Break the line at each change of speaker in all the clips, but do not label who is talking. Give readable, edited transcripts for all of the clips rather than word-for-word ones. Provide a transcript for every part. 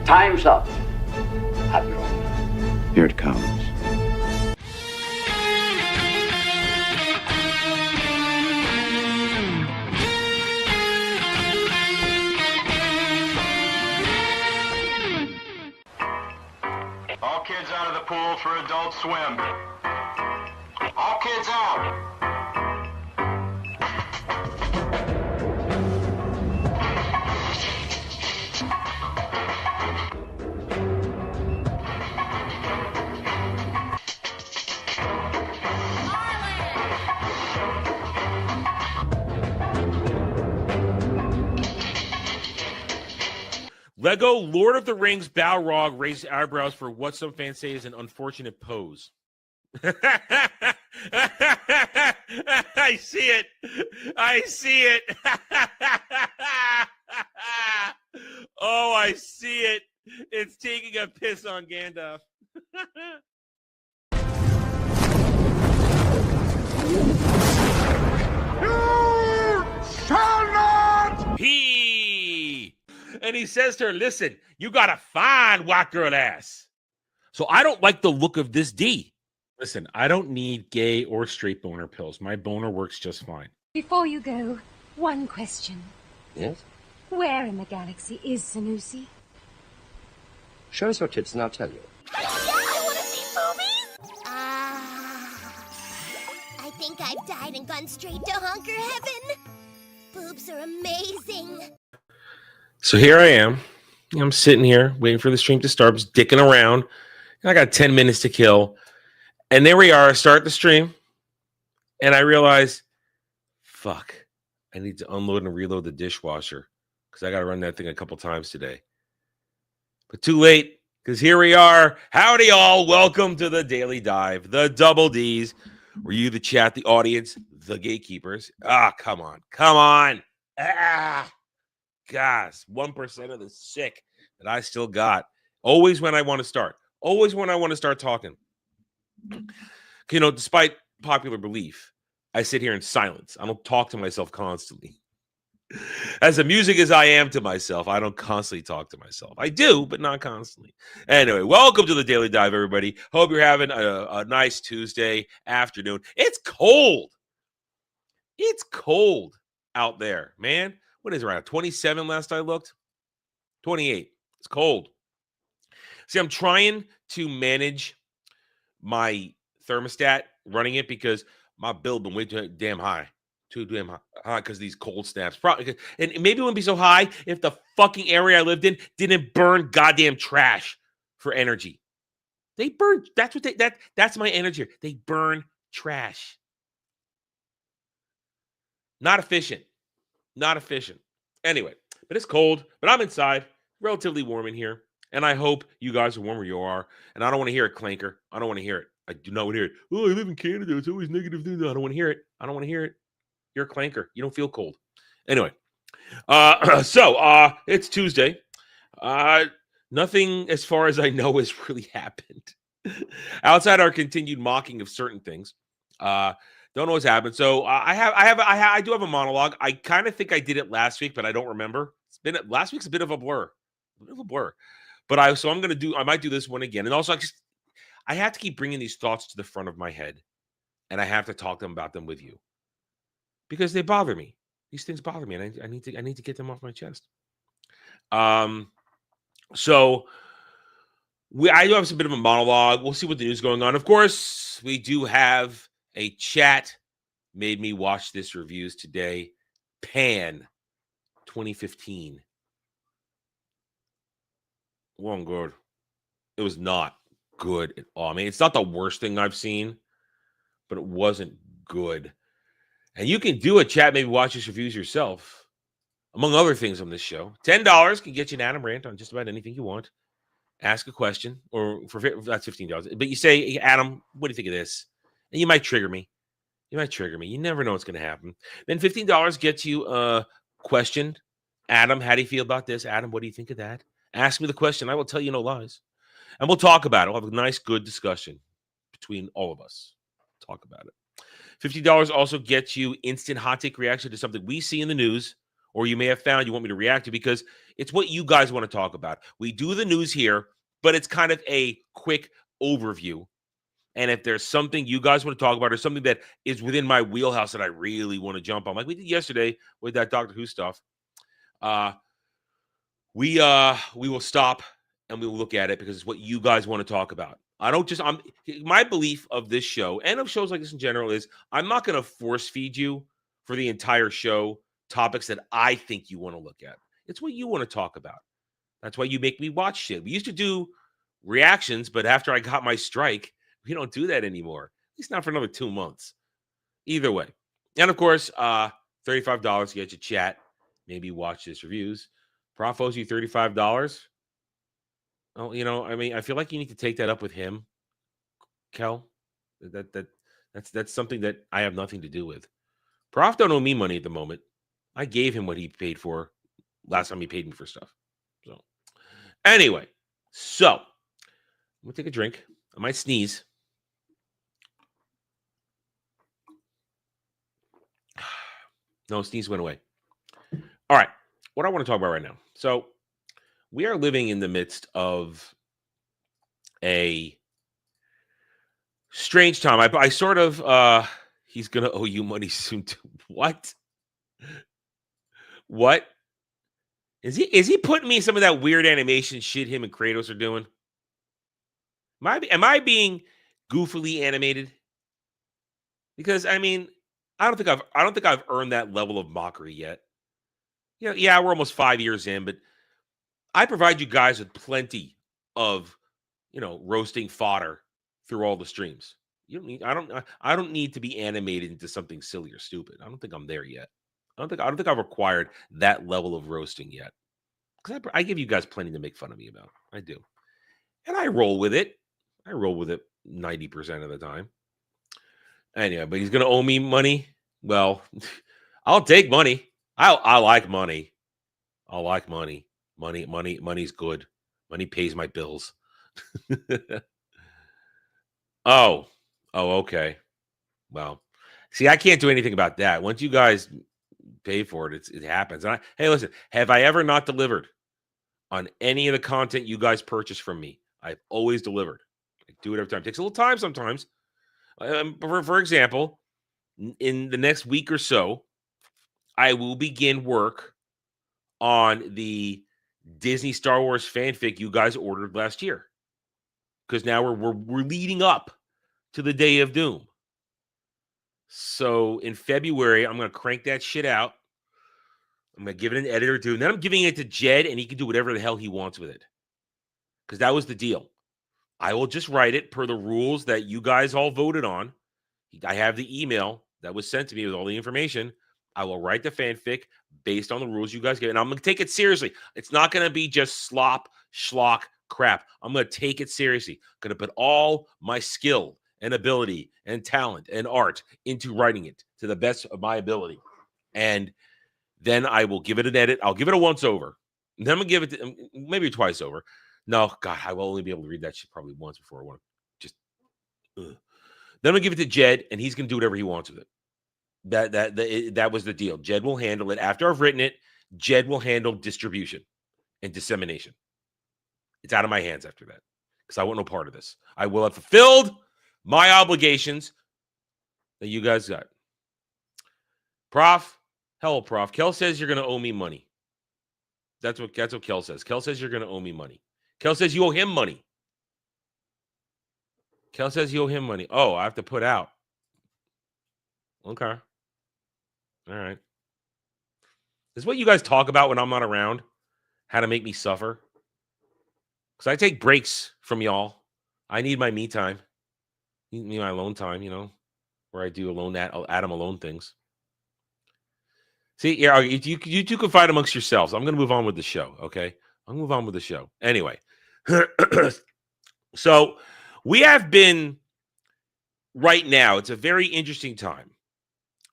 Time's up, Admiral.
Here it comes.
All kids out of the pool for Adult Swim. All kids out.
Lego Lord of the Rings Balrog raised eyebrows for what some fans say is an unfortunate pose. I see it. I see it. Oh, I see it. It's taking a piss on Gandalf.
You shall not!
And he says to her, listen, you got a fine white girl ass. So I don't like the look of this D. Listen, I don't need gay or straight boner pills. My boner works just fine.
Before you go, one question.
Yes?
Where in the galaxy is Sanusi?
Show us your tits and I'll tell you.
Yeah, I want to see boobies! I think I've died and gone straight to honker heaven. Boobs are amazing.
So here I am. I'm sitting here waiting for the stream to start, just dicking around. I got 10 minutes to kill. And there we are. I start the stream. And I realize, fuck, I need to unload and reload the dishwasher because I got to run that thing a couple times today. But too late, because here we are. Howdy, all. Welcome to the Daily Dive, the Double Ds. Were you the chat, the audience, the gatekeepers? Ah, come on. Come on. Ah. Gosh, 1% of the sick that I still got. Always when I want to start. Always when I want to start talking. You know, despite popular belief, I sit here in silence. I don't talk to myself constantly. As amusing as I am to myself, I don't constantly talk to myself. I do, but not constantly. Anyway, welcome to the Daily Dive, everybody. Hope you're having a nice Tuesday afternoon. It's cold. It's cold out there, man. What is it, around 27 last I looked? 28. It's cold. See, I'm trying to manage my thermostat, running it because my bill been way too damn high. Too damn high because these cold snaps. Probably, and maybe it wouldn't be so high if the fucking area I lived in didn't burn goddamn trash for energy. They burn. That's my energy. They burn trash. Not efficient. Not efficient. Anyway, but it's cold, but I'm inside, relatively warm in here, and I hope you guys are warm where you are, and I don't want to hear it, Clanker. I don't want to hear it. I do not want to hear it. Oh, I live in Canada. It's always negative. I don't want to hear it. I don't want to hear it. You're a Clanker. You don't feel cold. Anyway, so it's Tuesday. Nothing, as far as I know, has really happened. Outside our continued mocking of certain things. Don't know what's happened. So I do have a monologue. I kind of think I did it last week, but I don't remember. Last week's a bit of a blur. But I might do this one again. And also I have to keep bringing these thoughts to the front of my head, and I have to talk about them with you because they bother me. These things bother me, and I need to get them off my chest. So I do have a bit of a monologue. We'll see what the news is going on. Of course, we do have a chat made me watch this reviews today. Pan 2015. Wasn't good. It was not good at all. I mean, it's not the worst thing I've seen, but it wasn't good. And you can do a chat, maybe watch this reviews yourself, among other things on this show. $10 can get you an Adam rant on just about anything you want. Ask a question, or that's $15. But you say, hey, Adam, what do you think of this? And you might trigger me. You never know what's going to happen. Then $15 gets you a question. Adam, how do you feel about this? Adam, what do you think of that? Ask me the question. I will tell you no lies. And we'll talk about it. We'll have a nice, good discussion between all of us. Talk about it. $50 also gets you instant hot take reaction to something we see in the news, or you may have found you want me to react to, because It's what you guys want to talk about. We do the news here, but it's kind of a quick overview. And if there's something you guys want to talk about or something that is within my wheelhouse that I really want to jump on, like we did yesterday with that Doctor Who stuff, we will stop and we will look at it because it's what you guys want to talk about. My belief of this show and of shows like this in general is I'm not going to force feed you for the entire show topics that I think you want to look at. It's what you want to talk about. That's why you make me watch shit. We used to do reactions, but after I got my strike, we don't do that anymore. At least not for another 2 months. Either way. And of course, $35 to get you chat. Maybe watch this reviews. Prof owes you $35. Oh, I feel like you need to take that up with him, Kel. That's something that I have nothing to do with. Prof don't owe me money at the moment. I gave him what he paid for last time he paid me for stuff. So anyway, I'm gonna take a drink. I might sneeze. No, sneeze went away. All right. What I want to talk about right now. So we are living in the midst of a strange time. I sort of he's gonna owe you money soon too. What? What? Is he putting me some of that weird animation shit him and Kratos are doing? Am I being goofily animated? Because I don't think I've earned that level of mockery yet. Yeah, we're almost 5 years in, but I provide you guys with plenty of, roasting fodder through all the streams. I don't need to be animated into something silly or stupid. I don't think I'm there yet. I don't think I've acquired that level of roasting yet. Because I give you guys plenty to make fun of me about. I do. And I roll with it. 90% of the time. Anyway, but he's going to owe me money. Well, I'll take money. I like money. I like money. Money's good. Money pays my bills. Oh, okay. Well, see, I can't do anything about that. Once you guys pay for it, it happens. And hey, listen, have I ever not delivered on any of the content you guys purchase from me? I've always delivered. I do it every time. It takes a little time sometimes. For example, in the next week or so, I will begin work on the Disney Star Wars fanfic you guys ordered last year. Because now we're leading up to the Day of Doom. So in February, I'm going to crank that shit out. I'm going to give it an editor to, and then I'm giving it to Jed, and he can do whatever the hell he wants with it. Because that was the deal. I will just write it per the rules that you guys all voted on. I have the email that was sent to me with all the information. I will write the fanfic based on the rules you guys give. And I'm going to take it seriously. It's not going to be just slop, schlock, crap. I'm going to take it seriously. I'm going to put all my skill and ability and talent and art into writing it to the best of my ability. And then I will give it an edit. I'll give it a once over. And then I'm going to give it maybe twice over. No, God, I will only be able to read that shit probably once before I want to just. Then I'm going to give it to Jed, and he's going to do whatever he wants with it. That was the deal. Jed will handle it. After I've written it, Jed will handle distribution and dissemination. It's out of my hands after that because I want no part of this. I will have fulfilled my obligations that you guys got. Prof, hello, Prof. Kel says you're going to owe me money. That's what Kel says. Kel says you're going to owe me money. Kel says you owe him money. Kel says you owe him money. Oh, I have to put out. Okay. All right. This is what you guys talk about when I'm not around. How to make me suffer. Because I take breaks from y'all. I need my me time. Need my alone time, where I do Adam alone things. See, yeah, you two can fight amongst yourselves. I'm going to move on with the show, okay? I'll move on with the show. Anyway. So we have been, right now, it's a very interesting time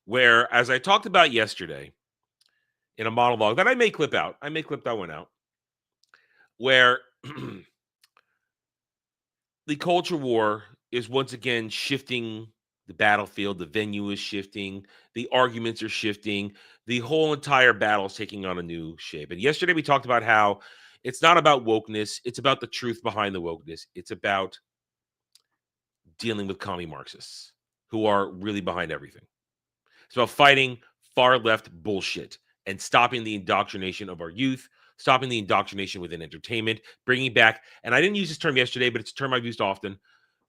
where, as I talked about yesterday in a monologue that I may clip out, that one out, where the culture war is once again shifting The battlefield, the venue is shifting, the arguments are shifting, the whole entire battle is taking on a new shape. And yesterday we talked about how it's not about wokeness, it's about the truth behind the wokeness. It's about dealing with commie Marxists who are really behind everything. It's about fighting far left bullshit and stopping the indoctrination of our youth, stopping the indoctrination within entertainment, bringing back, and I didn't use this term yesterday, but it's a term I've used often,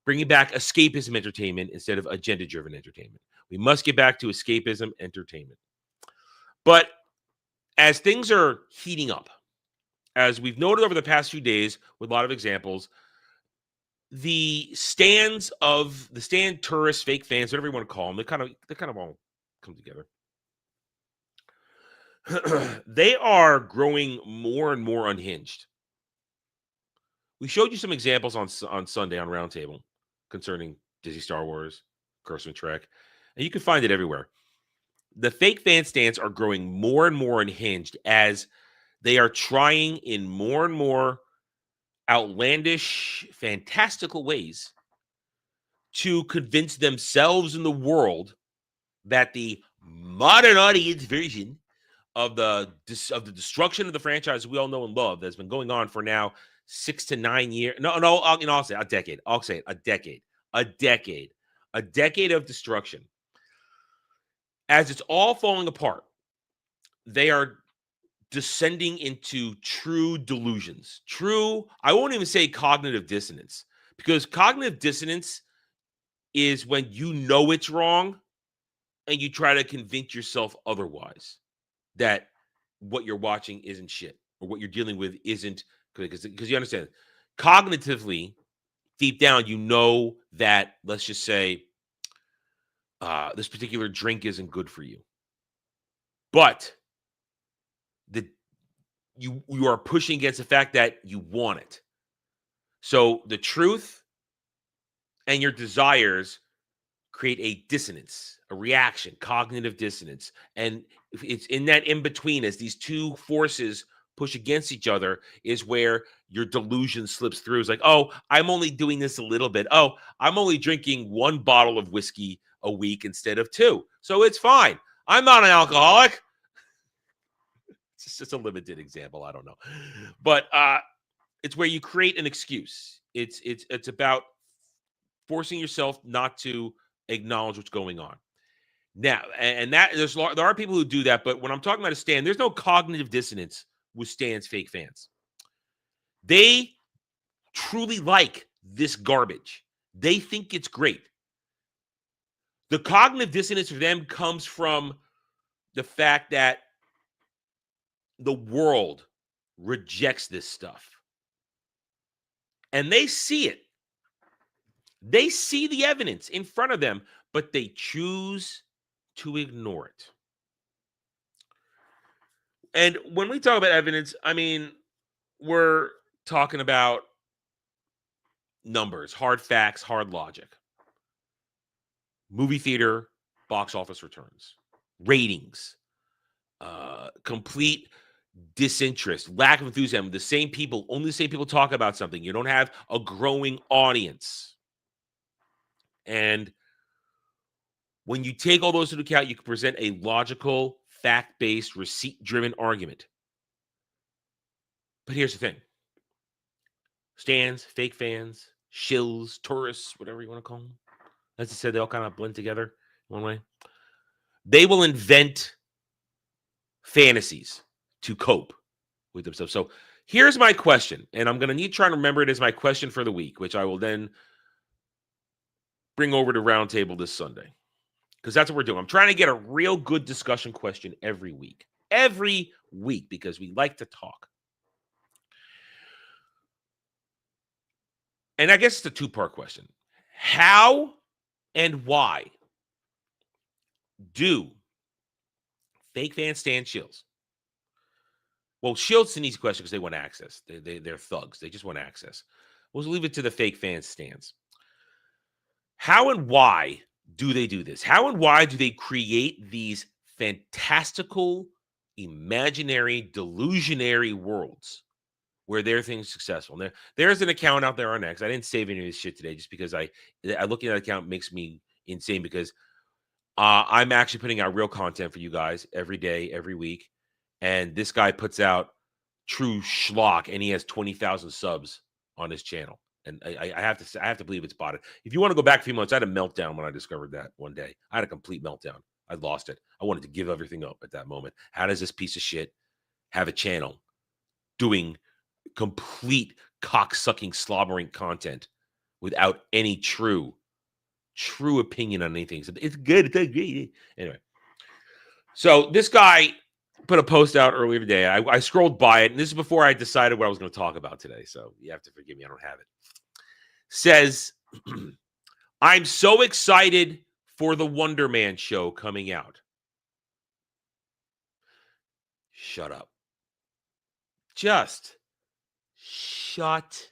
bringing back escapism entertainment instead of agenda-driven entertainment. We must get back to escapism entertainment. But as things are heating up, as we've noted over the past few days with a lot of examples, the stand tourists, fake fans, whatever you want to call them, they kind of all come together. They are growing more and more unhinged. We showed you some examples on Sunday on Roundtable concerning Disney Star Wars, Curse and Trek, and you can find it everywhere. The fake fan stands are growing more and more unhinged as they are trying in more and more outlandish, fantastical ways to convince themselves and the world that the modern audience version of the destruction of the franchise we all know and love that's been going on for now 6 to 9 years. I'll say a decade. I'll say it, a decade of destruction. As it's all falling apart, they are descending into true delusions. I won't even say cognitive dissonance, because cognitive dissonance is when you know it's wrong and you try to convince yourself otherwise, that what you're watching isn't shit or what you're dealing with isn't, because you understand cognitively deep down, you know that, let's just say, this particular drink isn't good for you, but you are pushing against the fact that you want it. So the truth and your desires create a dissonance, a reaction, cognitive dissonance. And it's in that in-between, as these two forces push against each other, is where your delusion slips through. It's like, oh, I'm only doing this a little bit. Oh, I'm only drinking 1 bottle of whiskey a week instead of 2. So it's fine. I'm not an alcoholic. It's just a limited example. I don't know. But it's where you create an excuse. It's about forcing yourself not to acknowledge what's going on. Now, and that there are people who do that, but when I'm talking about a stand, there's no cognitive dissonance with stands fake fans. They truly like this garbage. They think it's great. The cognitive dissonance for them comes from the fact that the world rejects this stuff. And they see it. They see the evidence in front of them, but they choose to ignore it. And when we talk about evidence, I mean, we're talking about numbers, hard facts, hard logic. Movie theater, box office returns, ratings, complete disinterest, lack of enthusiasm. Only the same people talk about something. You don't have a growing audience. And when you take all those into account, you can present a logical, fact-based, receipt-driven argument. But here's the thing. Stands, fake fans, shills, tourists, whatever you want to call them. As I said, they all kind of blend together one way. They will invent fantasies to cope with themselves. So here's my question, and I'm going to need to try to remember it as my question for the week, which I will then bring over to Roundtable this Sunday, because that's what we're doing. I'm trying to get a real good discussion question every week, because we like to talk. And I guess it's a 2-part question. How and why do fake fans stand shills? Well, shills an easy question because they want access. They're thugs. They just want access. We'll leave it to the fake fan stands. How and why do they do this? How and why do they create these fantastical, imaginary, delusionary worlds where their thing's successful? There's an account out there on X. I didn't save any of this shit today just because I looking at that account makes me insane because I'm actually putting out real content for you guys every day, every week. And this guy puts out true schlock, and he has 20,000 subs on his channel. And I have to believe it's bought it. If you want to go back a few months, I had a meltdown when I discovered that one day. I had a complete meltdown. I lost it. I wanted to give everything up at that moment. How does this piece of shit have a channel doing complete cock-sucking, slobbering content without any true opinion on anything? So it's good. It's good. Anyway, so this guy put a post out earlier today. I scrolled by it, and this is before I decided what I was going to talk about today. So you have to forgive me. I don't have it. Says, I'm so excited for the Wonder Man show coming out. Shut up. Just shut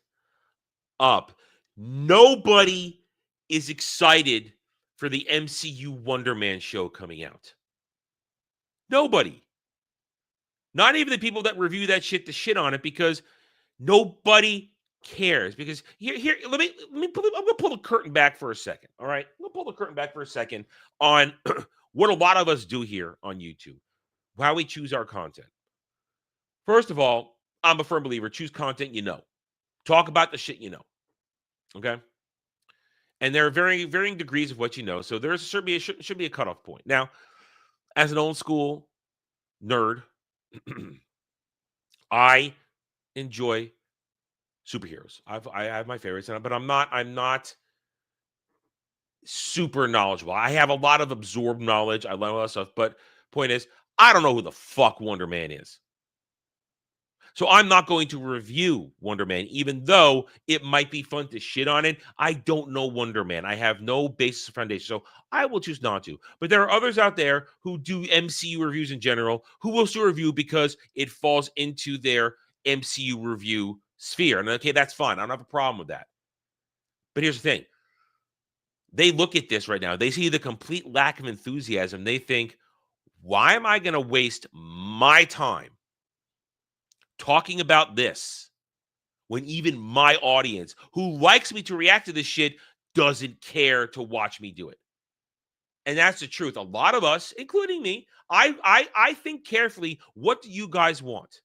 up. Nobody is excited for the MCU Wonder Man show coming out. Nobody. Not even the people that review that shit to shit on it, because nobody cares. Because here, let me I'm gonna pull the curtain back for a second. All right, I'm gonna pull the curtain back for a second on what a lot of us do here on YouTube, how we choose our content. First of all, I'm a firm believer: choose content you know, talk about the shit you know. Okay, and there are varying degrees of what you know. So there should be a cutoff point. Now, as an old school nerd, I enjoy superheroes. I have my favorites, but I'm not super knowledgeable. I have a lot of absorbed knowledge. I learn a lot of stuff, but point is, I don't know who the fuck Wonder Man is. So I'm not going to review Wonder Man, even though it might be fun to shit on it. I don't know Wonder Man. I have no basis or foundation, so I will choose not to. But there are others out there who do MCU reviews in general who will still review because it falls into their MCU review sphere. And okay, that's fine. I don't have a problem with that. But here's the thing. They look at this right now. They see the complete lack of enthusiasm. They think, why am I going to waste my time talking about this when even my audience, who likes me to react to this shit, doesn't care to watch me do it? And that's the truth. A lot of us, including me, I think carefully, what do you guys want?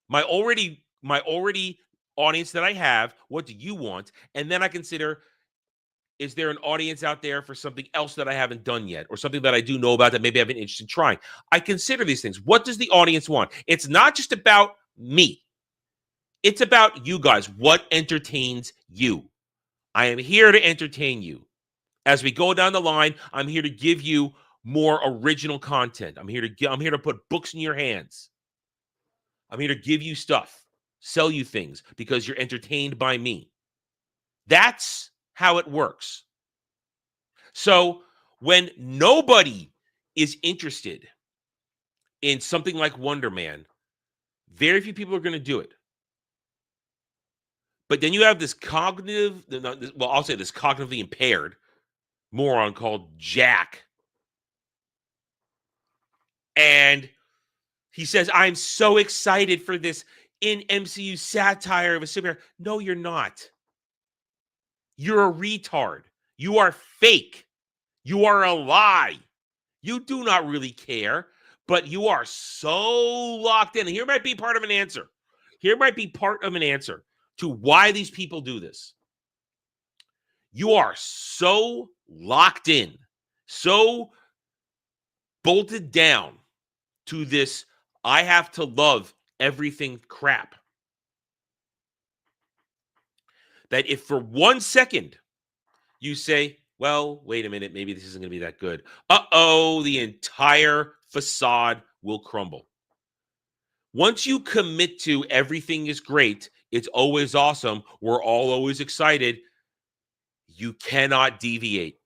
My already audience that I have, what do you want? And then I consider, is there an audience out there for something else that I haven't done yet, or something that I do know about that maybe I've been interested in trying? I consider these things. What does the audience want? It's not just about me. It's about you guys. What entertains you? I am here to entertain you. As we go down the line, I'm here to give you more original content. I'm here to put books in your hands. I'm here to give you stuff, sell you things, because you're entertained by me. That's how it works. So when nobody is interested in something like Wonder Man, very few people are going to do it. But then you have this this cognitively impaired moron called Jack. And he says, I'm so excited for this in MCU satire of a superhero. No, you're not. You're a retard. You are fake. You are a lie. You do not really care, but you are so locked in. And here might be part of an answer. Here might be part of an answer to why these people do this. You are so locked in, so bolted down to this I have to love everything crap, that if for 1 second you say, well, wait a minute, maybe this isn't going to be that good, the entire facade will crumble. Once you commit to everything is great, it's always awesome, we're all always excited, you cannot deviate.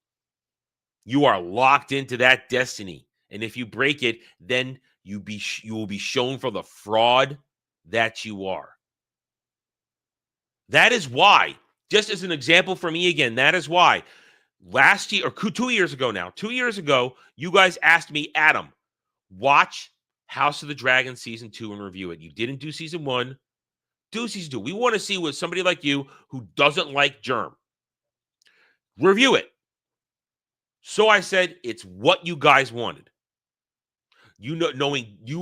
You are locked into that destiny. And if you break it, then you will be shown for the fraud that you are. That is why, just as an example for me again, that is why last year, or 2 years ago now, 2 years ago, you guys asked me, Adam, watch House of the Dragon Season 2 and review it. You didn't do Season 1. Do Season 2. We want to see what somebody like you who doesn't like Germ. Review it. So I said, it's what you guys wanted. You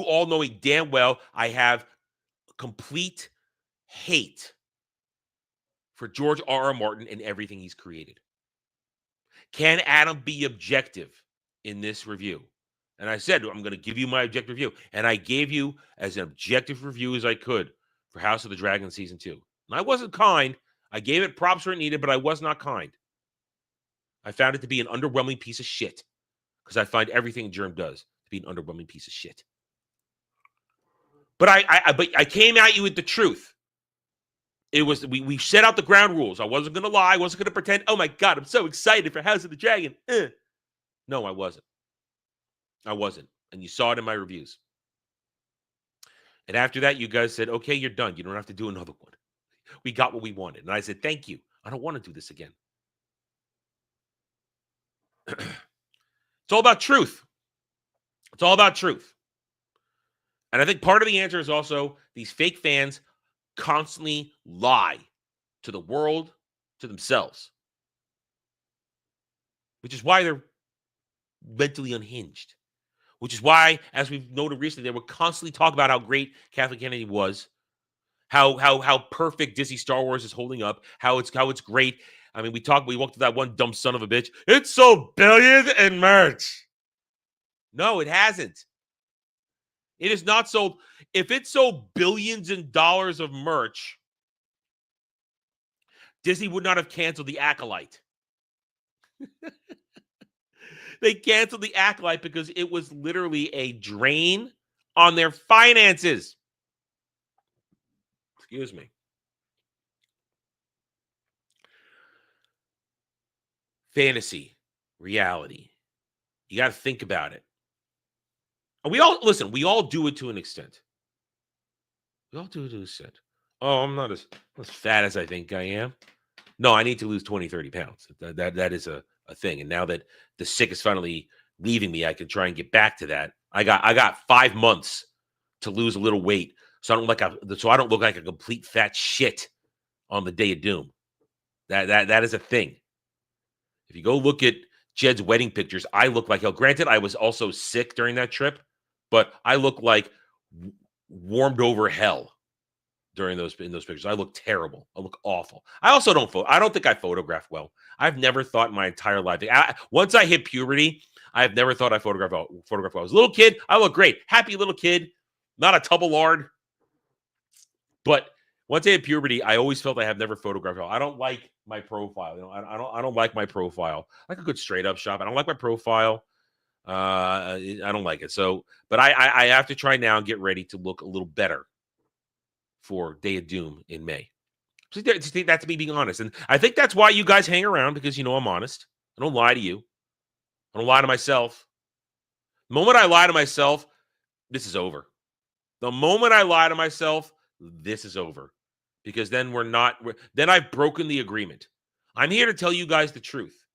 all knowing damn well I have complete hate for George R.R. Martin and everything he's created. Can Adam be objective in this review? And I said, I'm going to give you my objective review. And I gave you as an objective review as I could for House of the Dragon Season 2. And I wasn't kind. I gave it props where it needed, but I was not kind. I found it to be an underwhelming piece of shit because I find everything Germ does to be an underwhelming piece of shit. But I came at you with the truth. It was we set out the ground rules. I wasn't going to lie. I wasn't going to pretend, oh my God, I'm so excited for House of the Dragon. No, I wasn't. And you saw it in my reviews. And after that, you guys said, okay, you're done. You don't have to do another one. We got what we wanted. And I said, thank you. I don't want to do this again. It's all about truth. It's all about truth. And I think part of the answer is also these fake fans constantly lie to the world, to themselves, which is why they're mentally unhinged, which is why, as we've noted recently, they would constantly talk about how great Kathleen Kennedy was, how perfect Disney Star Wars is holding up, how it's great. I mean, we walked to that one dumb son of a bitch. It's sold billions in merch. No, it hasn't. It is not sold. If it sold billions in dollars of merch, Disney would not have canceled The Acolyte. They canceled The Acolyte because it was literally a drain on their finances. Excuse me. Fantasy, reality. You got to think about it. And we all do it to an extent. We all do it to an extent. Oh, I'm not as fat as I think I am. No, I need to lose 20, 30 pounds. That is a thing. And now that the sick is finally leaving me, I can try and get back to that. I got 5 months to lose a little weight, so I don't look like a complete fat shit on the day of doom. That is a thing. If you go look at Jed's wedding pictures, I look like hell. Granted, I was also sick during that trip, but I look like warmed over hell in those pictures. I look terrible. I look awful. I also I don't think I photograph well. I've never thought in my entire life. Once I hit puberty, I've never thought I photographed well. I was a little kid. I look great. Happy little kid. Not a tub of lard. But once I hit puberty, I always felt I have never photographed well. I don't like my profile. I don't like my profile. I like a good straight up shot. I don't like my profile. I don't like it. So, but I have to try now and get ready to look a little better for Day of Doom in May. So that's me being honest. And I think that's why you guys hang around, because I'm honest. I don't lie to you. I don't lie to myself. The moment I lie to myself, this is over. The moment I lie to myself, this is over. Because then then I've broken the agreement. I'm here to tell you guys the truth.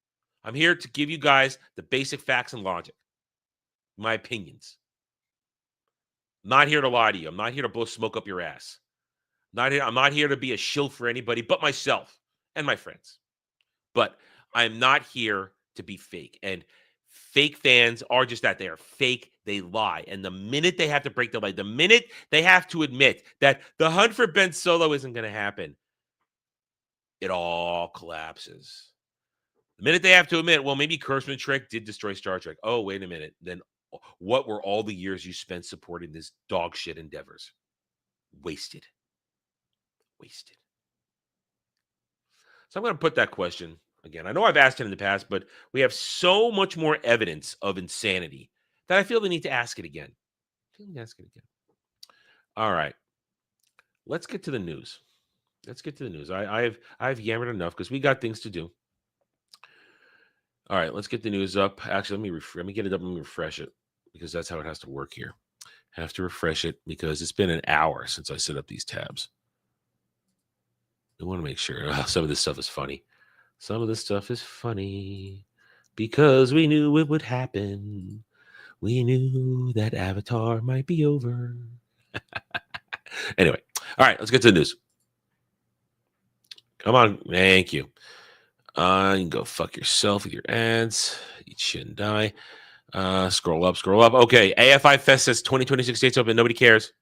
I'm here to give you guys the basic facts and logic. My opinions. I'm not here to lie to you. I'm not here to blow smoke up your ass. I'm not here to be a shill for anybody but myself and my friends. But I'm not here to be fake. And fake fans are just that. They are fake. They lie. And the minute they have to break the lie, the minute they have to admit that the hunt for Ben Solo isn't going to happen, it all collapses. The minute they have to admit, well, maybe Kurtzman Trek did destroy Star Trek. Oh, wait a minute. Then what were all the years you spent supporting this dog shit endeavors? Wasted. So I'm going to put that question again. I know I've asked it in the past, but we have so much more evidence of insanity that I feel the need to ask it again. All right. Let's get to the news. I've yammered enough because we got things to do. All right, let's get the news up. Actually, let me get it up and refresh it, because that's how it has to work here. I have to refresh it because it's been an hour since I set up these tabs. I want to make sure. Some of this stuff is funny. Because we knew it would happen. We knew that Avatar might be over. Anyway, all right, let's get to the news. Come on. Thank you. You can go fuck yourself with your ads. It shouldn't die. Scroll up. Okay, AFI Fest says 2026 dates open. Nobody cares.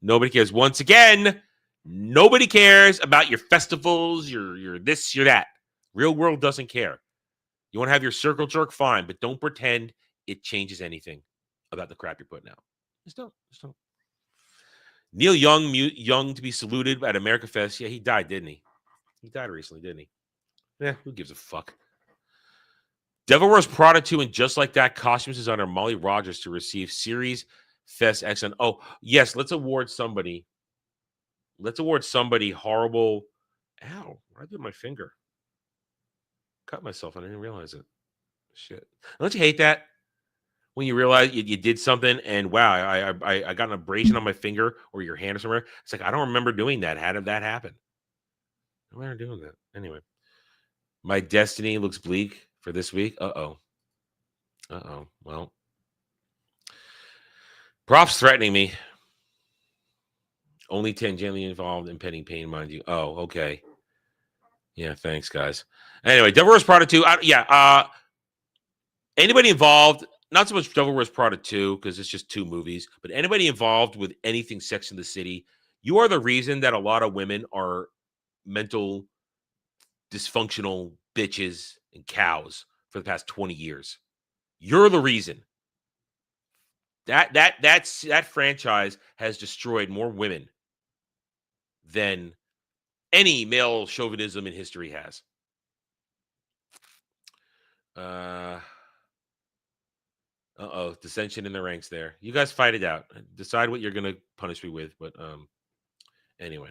Nobody cares. Once again, nobody cares about your festivals, your this, your that. Real world doesn't care. You want to have your circle jerk, fine, but don't pretend it changes anything about the crap you're putting out. Just don't. Neil Young, young to be saluted at America Fest. Yeah, he died, didn't he? He died recently, didn't he? Yeah, who gives a fuck? Devil Wears Prada 2 and Just Like That costumes designer Molly Rogers to receive Series Fest Excellent. Oh, yes, let's award somebody. Let's award somebody horrible. Ow, I did my finger. Cut myself. I didn't realize it. Shit. Don't you hate that? When you realize you did something and wow, I got an abrasion on my finger or your hand or somewhere. It's like, I don't remember doing that. How did that happen? I remember doing that. Anyway, my destiny looks bleak for this week. Uh-oh. Well, props threatening me. Only tangentially involved in pending pain, mind you. Oh, okay. Yeah, thanks, guys. Anyway, Devil Wears Prada 2. Anybody involved, not so much Devil Wears Prada 2, because it's just 2 movies, but anybody involved with anything Sex in the City, you are the reason that a lot of women are mental dysfunctional bitches and cows for the past 20 years. You're the reason. That franchise has destroyed more women than any male chauvinism in history has. Dissension in the ranks there. You guys fight it out. Decide what you're gonna punish me with, but anyway,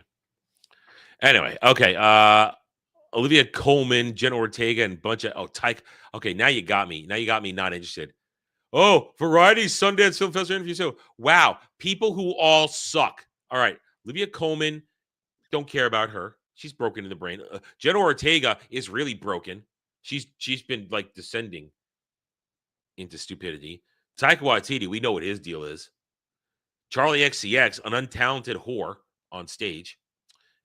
okay. Olivia Colman, Jenna Ortega, and bunch of Tyke. Okay, now you got me. Now you got me not interested. Oh, Variety, Sundance Film Festival interview. So, wow, people who all suck. All right, Olivia Colman, don't care about her. She's broken in the brain. Jenna Ortega is really broken. She's been like descending into stupidity. Taika Waititi, we know what his deal is. Charlie XCX, an untalented whore on stage,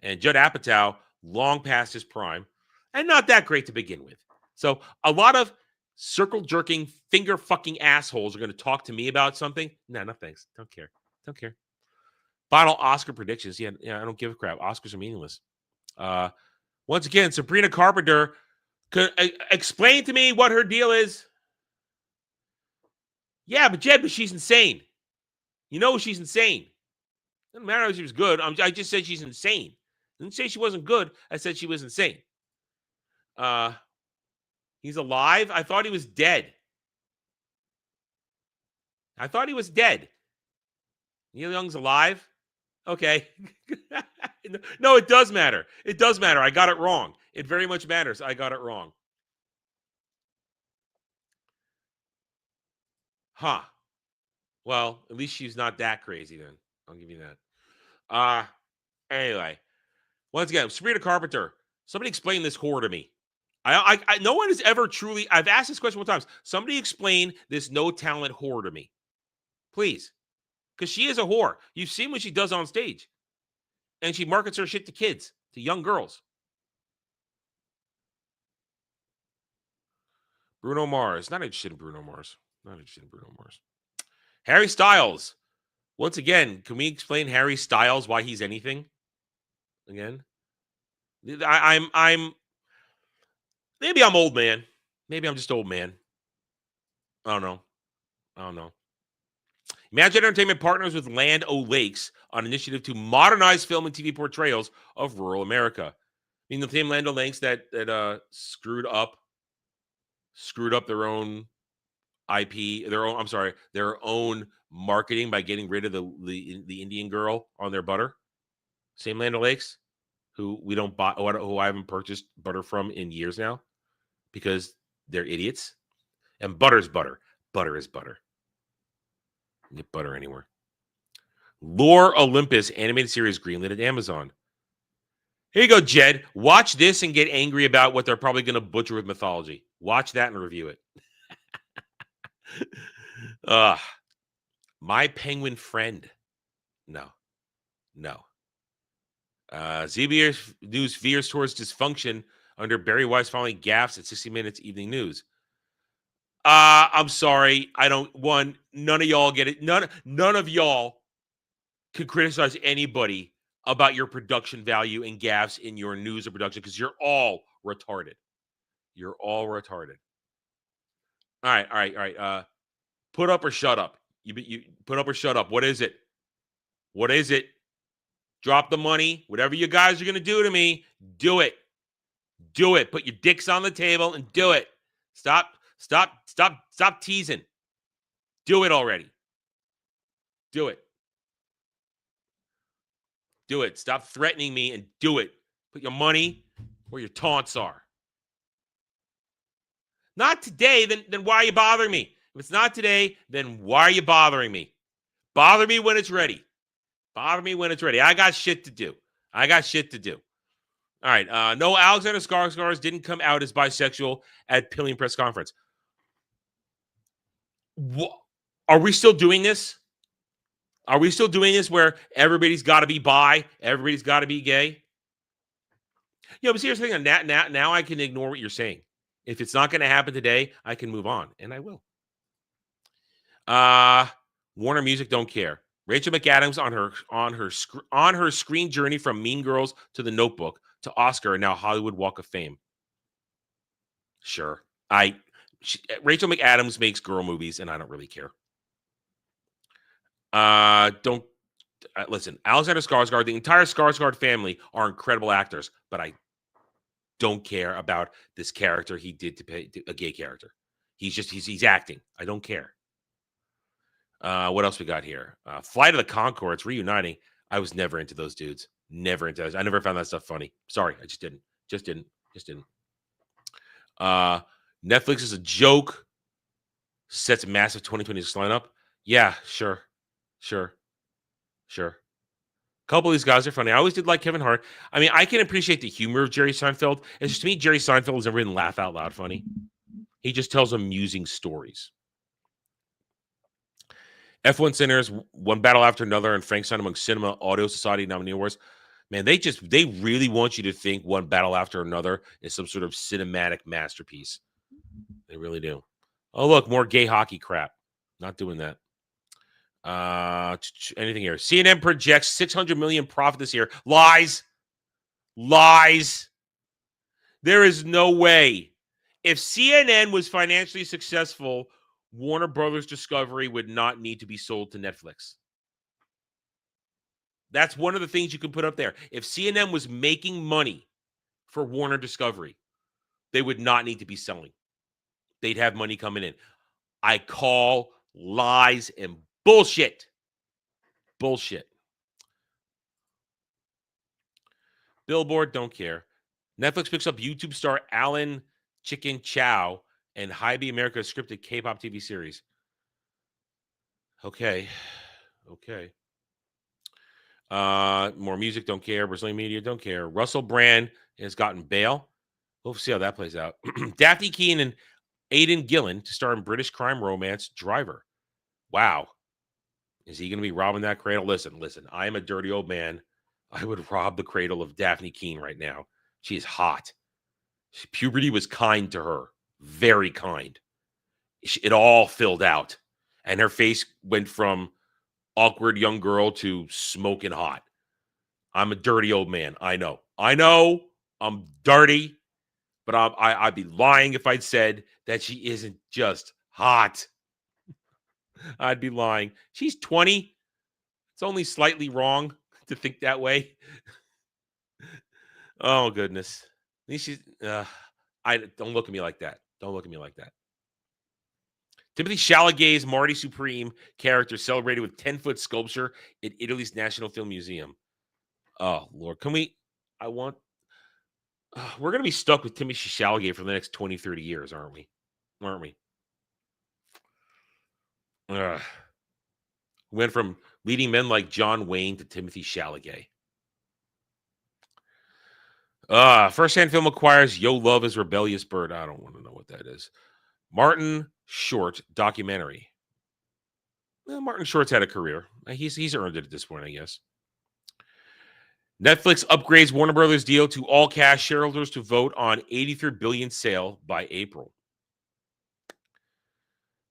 and Judd Apatow, long past his prime, and not that great to begin with. So a lot of circle jerking, finger fucking assholes are going to talk to me about something. No, thanks. Don't care. Final Oscar predictions. Yeah, I don't give a crap. Oscars are meaningless. Once again, Sabrina Carpenter, explain to me what her deal is. Yeah, but she's insane. You know she's insane. Doesn't matter if she was good. I just said she's insane. I didn't say she wasn't good. I said she was insane. He's alive? I thought he was dead. Neil Young's alive? Okay. No, it does matter. I got it wrong. It very much matters. I got it wrong. Huh. Well, at least she's not that crazy then. I'll give you that. Anyway. Once again, Sabrina Carpenter. Somebody explain this whore to me. No one has ever truly. I've asked this question 1 time. Somebody explain this no talent whore to me, please, because she is a whore. You've seen what she does on stage, and she markets her shit to kids, to young girls. Bruno Mars. Not interested in Bruno Mars. Harry Styles. Once again, can we explain Harry Styles why he's anything? Again, I'm maybe I'm old man. Maybe I'm just old man. I don't know. Imagine Entertainment partners with Land O'Lakes on an initiative to modernize film and TV portrayals of rural America. I mean, the same Land O'Lakes that screwed up their own IP, their own marketing by getting rid of the Indian girl on their butter. Same Land O'Lakes, who we don't buy, who I haven't purchased butter from in years now because they're idiots. And butter is butter. Butter is butter. You can get butter anywhere. Lore Olympus animated series greenlit at Amazon. Here you go, Jed. Watch this and get angry about what they're probably going to butcher with mythology. Watch that and review it. My Penguin Friend. No. ZBS News veers towards dysfunction under Barry Weiss following gaffes at 60 Minutes Evening News. I'm sorry. I don't. None of y'all get it. None of y'all can criticize anybody about your production value and gaffes in your news or production because you're all retarded. You're all retarded. All right, all right, all right. Put up or shut up. You put up or shut up. What is it? What is it? Drop the money. Whatever you guys are gonna do to me, do it. Do it. Put your dicks on the table and do it. Stop teasing. Do it already. Do it. Do it. Stop threatening me and do it. Put your money where your taunts are. Not today, then why are you bothering me? If it's not today, then why are you bothering me? Bother me when it's ready. Bother me when it's ready. I got shit to do. I got shit to do. All right. No, Alexander Skarsgård didn't come out as bisexual at Pillion press conference. Are we still doing this? Are we still doing this where everybody's got to be bi, everybody's got to be gay? Yeah, but seriously, now I can ignore what you're saying. If it's not going to happen today, I can move on, and I will. Warner Music don't care. Rachel McAdams on her screen journey from Mean Girls to The Notebook to Oscar and now Hollywood Walk of Fame. Sure, Rachel McAdams makes girl movies, and I don't really care. Listen, Alexander Skarsgård, the entire Skarsgård family are incredible actors, but I don't care about this character he did to play a gay character. He's acting. I don't care. What else we got here? Flight of the Conchords reuniting. I was never into those dudes. Never into those. I never found that stuff funny. Sorry, I just didn't. Just didn't. Netflix is a joke. Sets a massive 2026 lineup. Yeah, sure. A couple of these guys are funny. I always did like Kevin Hart. I mean, I can appreciate the humor of Jerry Seinfeld. It's just to me, Jerry Seinfeld has never been laugh out loud funny. He just tells amusing stories. F1 Sinners, one battle after another, and Frank Stein among Cinema Audio Society nominee awards. Man, they really want you to think one battle after another is some sort of cinematic masterpiece. They really do. Oh, look, more gay hockey crap. Not doing that. Anything here? CNN projects 600 million profit this year. Lies. There is no way. If CNN was financially successful, Warner Brothers Discovery would not need to be sold to Netflix. That's one of the things you can put up there. If CNN was making money for Warner Discovery, they would not need to be selling. They'd have money coming in. I call lies and bullshit. Billboard, don't care. Netflix picks up YouTube star Alan Chicken Chow and Hybe America scripted K-pop TV series. Okay. More music, don't care. Brazilian media, don't care. Russell Brand has gotten bail. We'll see how that plays out. Daphne Keane and Aidan Gillen to star in British crime romance Driver. Wow. Is he going to be robbing that cradle? Listen. I am a dirty old man. I would rob the cradle of Daphne Keane right now. She is hot. Puberty was kind to her. Very kind. It all filled out. And her face went from awkward young girl to smoking hot. I'm a dirty old man. I know. I'm dirty. But I'd be lying if I'd said that she isn't just hot. I'd be lying. She's 20. It's only slightly wrong to think that way. Oh, goodness. At least she's... don't look at me like that. Don't look at me like that. Timothy Chalamet's Marty Supreme character celebrated with 10-foot sculpture at Italy's National Film Museum. Oh, Lord. We're going to be stuck with Timothy Chalamet for the next 20, 30 years, aren't we? We went from leading men like John Wayne to Timothy Chalamet. First-hand film acquires Yo Love is Rebellious Bird. I don't want to know what that is. Martin Short documentary. Well, Martin Short's had a career. He's earned it at this point, I guess. Netflix upgrades Warner Brothers deal to all cash shareholders to vote on $83 billion sale by April.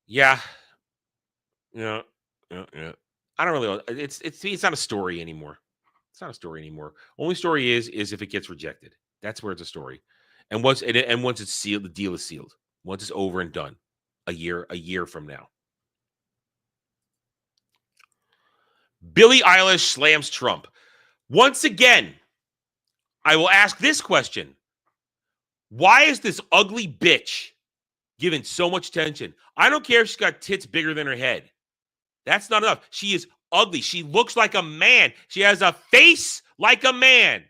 Yeah. Yeah. Yeah. Yeah. I don't really. It's not a story anymore. It's not a story anymore. Only story is if it gets rejected. That's where it's a story. And once it's sealed, the deal is sealed. Once it's over and done, a year from now. Billie Eilish slams Trump. Once again, I will ask this question. Why is this ugly bitch given so much attention? I don't care if she's got tits bigger than her head. That's not enough. She is ugly. She looks like a man. She has a face like a man.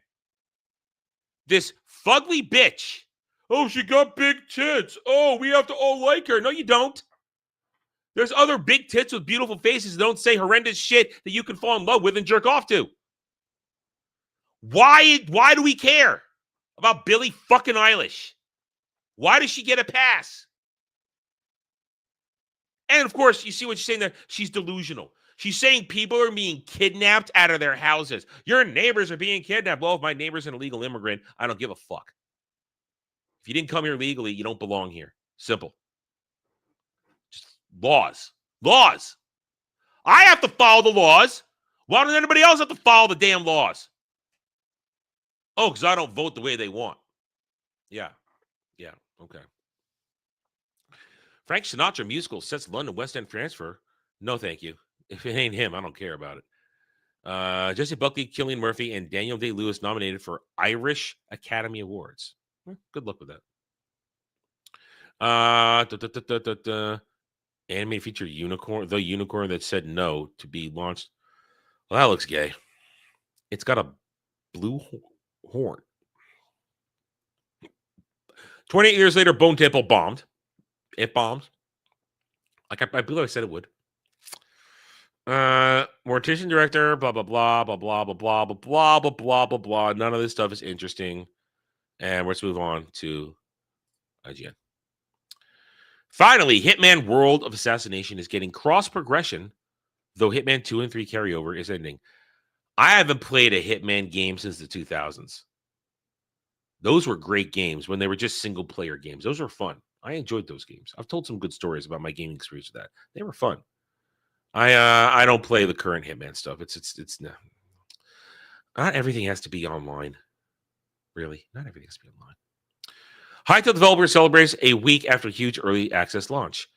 This fugly bitch. Oh, she got big tits. Oh, we have to all like her. No, you don't. There's other big tits with beautiful faces that don't say horrendous shit that you can fall in love with and jerk off to. Why do we care about Billie fucking Eilish? Why does she get a pass? And of course, you see what she's saying there? She's delusional. She's saying people are being kidnapped out of their houses. Your neighbors are being kidnapped. Well, if my neighbor's an illegal immigrant, I don't give a fuck. If you didn't come here legally, you don't belong here. Simple. Just laws. Laws. I have to follow the laws. Why doesn't anybody else have to follow the damn laws? Oh, because I don't vote the way they want. Yeah. Yeah. Okay. Frank Sinatra musical sets London West End transfer. No, thank you. If it ain't him, I don't care about it. Jesse Buckley, Cillian Murphy, and Daniel Day-Lewis nominated for Irish Academy Awards. Good luck with that. Animated feature Unicorn, the unicorn that said no to be launched. Well, that looks gay. It's got a blue horn. 28 years later, Bone Temple bombed. It bombed. Like I believe I said it would. Mortician director, blah blah blah blah blah blah blah blah blah blah blah blah blah. None of this stuff is interesting. And let's move on to IGN. Finally, Hitman World of Assassination is getting cross progression, though Hitman 2 and 3 carryover is ending. I haven't played a Hitman game since the 2000s. Those were great games when they were just single player games. Those were fun. I enjoyed those games. I've told some good stories about my gaming experience with that. They were fun. I don't play the current Hitman stuff. It's not everything has to be online. Really, not everything has to be online. Hytale Developer celebrates a week after huge early access launch.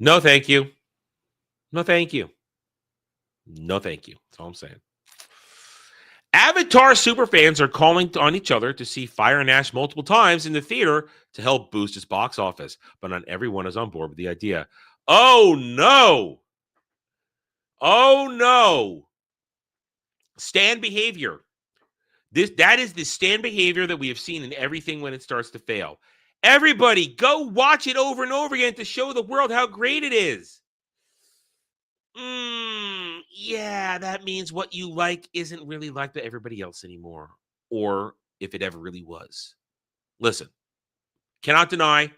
No, thank you. No, thank you. No, thank you. That's all I'm saying. Avatar superfans are calling on each other to see Fire and Ash multiple times in the theater to help boost its box office, but not everyone is on board with the idea. Oh, no. Oh, no. Stand behavior. That is the stand behavior that we have seen in everything when it starts to fail. Everybody, go watch it over and over again to show the world how great it is. Yeah, that means what you like isn't really like to everybody else anymore, or if it ever really was. Listen, cannot deny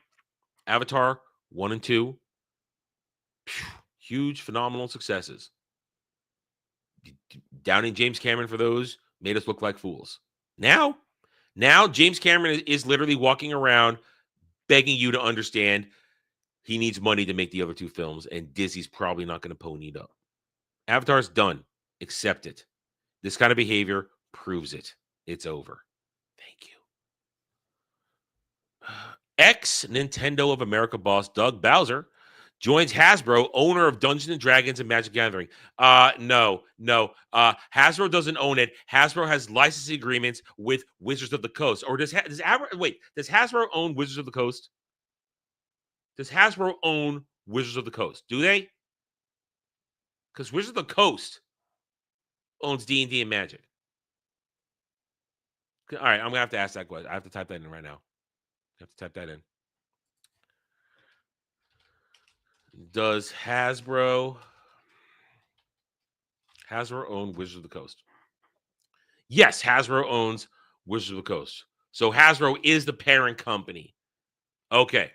Avatar 1 and 2, huge, phenomenal successes. Downing James Cameron for those made us look like fools. Now James Cameron is literally walking around begging you to understand he needs money to make the other two films, and Disney's probably not going to pony it up. Avatar's done. Accept it. This kind of behavior proves it. It's over. Thank you. Ex-Nintendo of America boss Doug Bowser joins Hasbro, owner of Dungeons & Dragons and Magic Gathering. No. Hasbro doesn't own it. Hasbro has licensing agreements with Wizards of the Coast. Or does Hasbro own Wizards of the Coast? Does Hasbro own Wizards of the Coast? Do they? Because Wizards of the Coast owns D&D and Magic. All right, I'm going to have to ask that question. I have to type that in right now. I have to type that in. Does Hasbro own Wizards of the Coast? Yes, Hasbro owns Wizards of the Coast. So Hasbro is the parent company. Okay.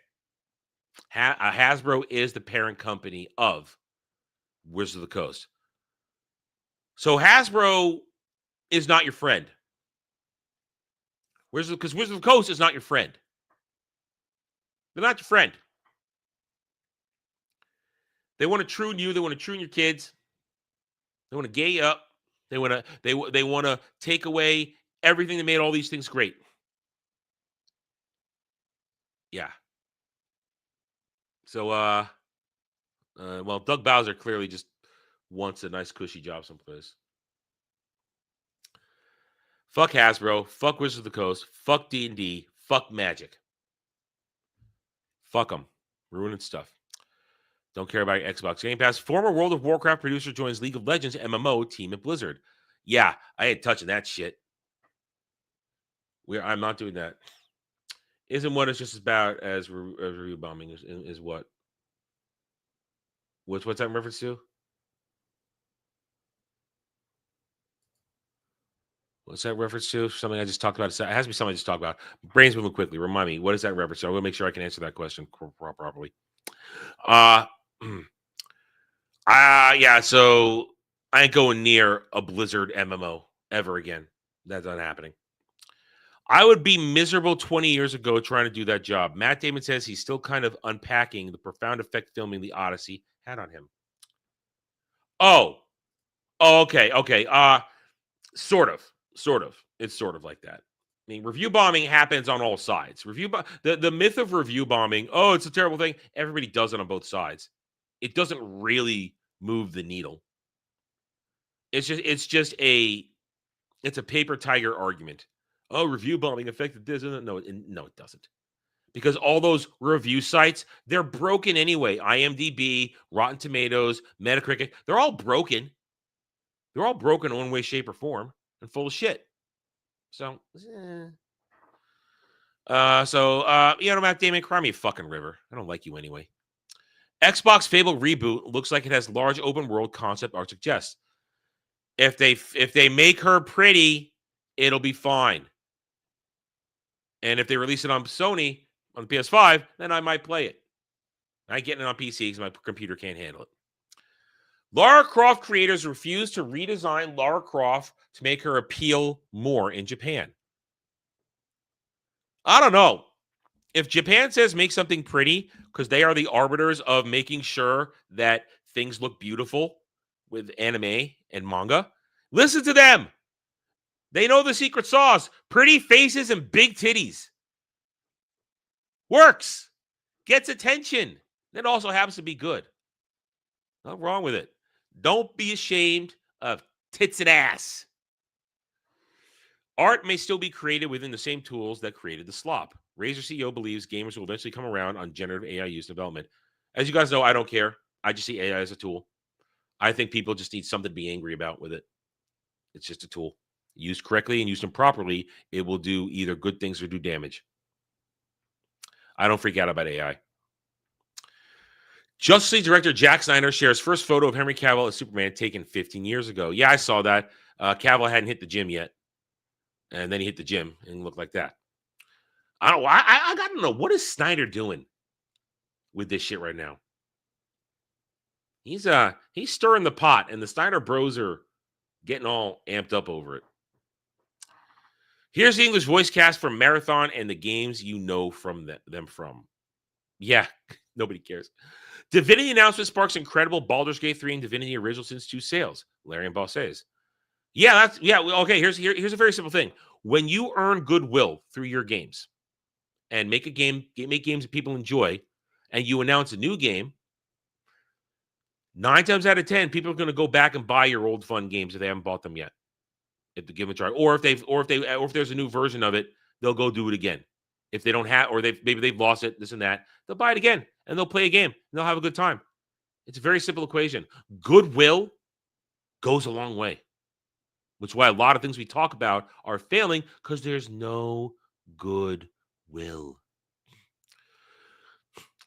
Hasbro is the parent company of Wizards of the Coast. So Hasbro is not your friend. Because Wizards of the Coast is not your friend. They're not your friend. They want to troon you. They want to troon your kids. They want to gay you up. They want to take away everything that made all these things great. Yeah. So, well, Doug Bowser clearly just wants a nice cushy job someplace. Fuck Hasbro. Fuck Wizards of the Coast. Fuck D&D. Fuck Magic. Fuck them. Ruining stuff. Don't care about your Xbox Game Pass. Former World of Warcraft producer joins League of Legends MMO team at Blizzard. Yeah, I ain't touching that shit. I'm not doing that. Isn't what it's just about as review bombing is what? What's that in reference to? What's that reference to? Something I just talked about. It has to be something I just talked about. Brain's moving quickly. Remind me. What is that reference to? I will make sure I can answer that question properly. Yeah, so I ain't going near a Blizzard MMO ever again. That's not happening. I would be miserable 20 years ago trying to do that job. Matt Damon says he's still kind of unpacking the profound effect filming The Odyssey had on him. Oh, okay. Sort of. It's sort of like that. I mean, review bombing happens on all sides. The myth of review bombing, oh, it's a terrible thing. Everybody does it on both sides. It doesn't really move the needle. It's a paper tiger argument. Oh, review bombing affected this. No, it doesn't. Because all those review sites, they're broken anyway. IMDb, Rotten Tomatoes, Metacritic, they're all broken. They're all broken in one way, shape, or form and full of shit. So, Matt Damon, cry me a fucking river. I don't like you anyway. Xbox Fable reboot looks like it has large open world concept art suggests. If they make her pretty, it'll be fine. And if they release it on Sony on the PS5, then I might play it. I ain't getting it on PC because my computer can't handle it. Lara Croft creators refuse to redesign Lara Croft to make her appeal more in Japan. I don't know. If Japan says make something pretty, because they are the arbiters of making sure that things look beautiful with anime and manga, listen to them. They know the secret sauce. Pretty faces and big titties. Works. Gets attention. It also happens to be good. Nothing wrong with it. Don't be ashamed of tits and ass. Art may still be created within the same tools that created the slop. Razer CEO believes gamers will eventually come around on generative AI use development. As you guys know, I don't care. I just see AI as a tool. I think people just need something to be angry about with it. It's just a tool. Used correctly and used improperly, it will do either good things or do damage. I don't freak out about AI. Justice League director Jack Snyder shares first photo of Henry Cavill as Superman taken 15 years ago. Yeah, I saw that. Cavill hadn't hit the gym yet. And then he hit the gym and looked like that. I don't know. I got to know. What is Snyder doing with this shit right now? He's stirring the pot, and the Snyder bros are getting all amped up over it. Here's the English voice cast for Marathon and the games you know from them from. Yeah, nobody cares. Divinity announcement sparks incredible Baldur's Gate 3 and Divinity Original Sins 2 sales. Larry and Boss says. Okay, here's a very simple thing. When you earn goodwill through your games and make games that people enjoy, and you announce a new game, 9 times out of 10, people are going to go back and buy your old fun games if they haven't bought them yet. If they give it a try, or if there's a new version of it, they'll go do it again. If they don't have, or maybe they've lost it, this and that, they'll buy it again and they'll play a game and they'll have a good time. It's a very simple equation. Goodwill goes a long way, which is why a lot of things we talk about are failing because there's no goodwill.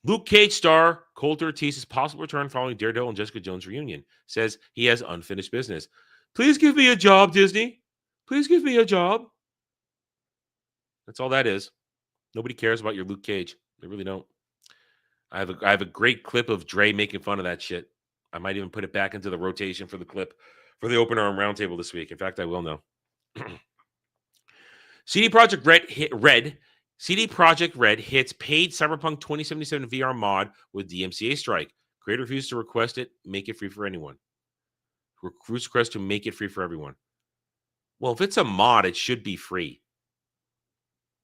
Luke Cage star Colter Ortiz's possible return following Daredevil and Jessica Jones reunion says he has unfinished business. Please give me a job, Disney. Please give me a job. That's all that is. Nobody cares about your Luke Cage. They really don't. I have a great clip of Dre making fun of that shit. I might even put it back into the rotation for the clip for the Open Arm Roundtable this week. In fact, I will now. CD Projekt Red hits paid Cyberpunk 2077 VR mod with DMCA strike. Creator refuses to request it, make it free for anyone. Request to make it free for everyone. Well, if it's a mod, it should be free.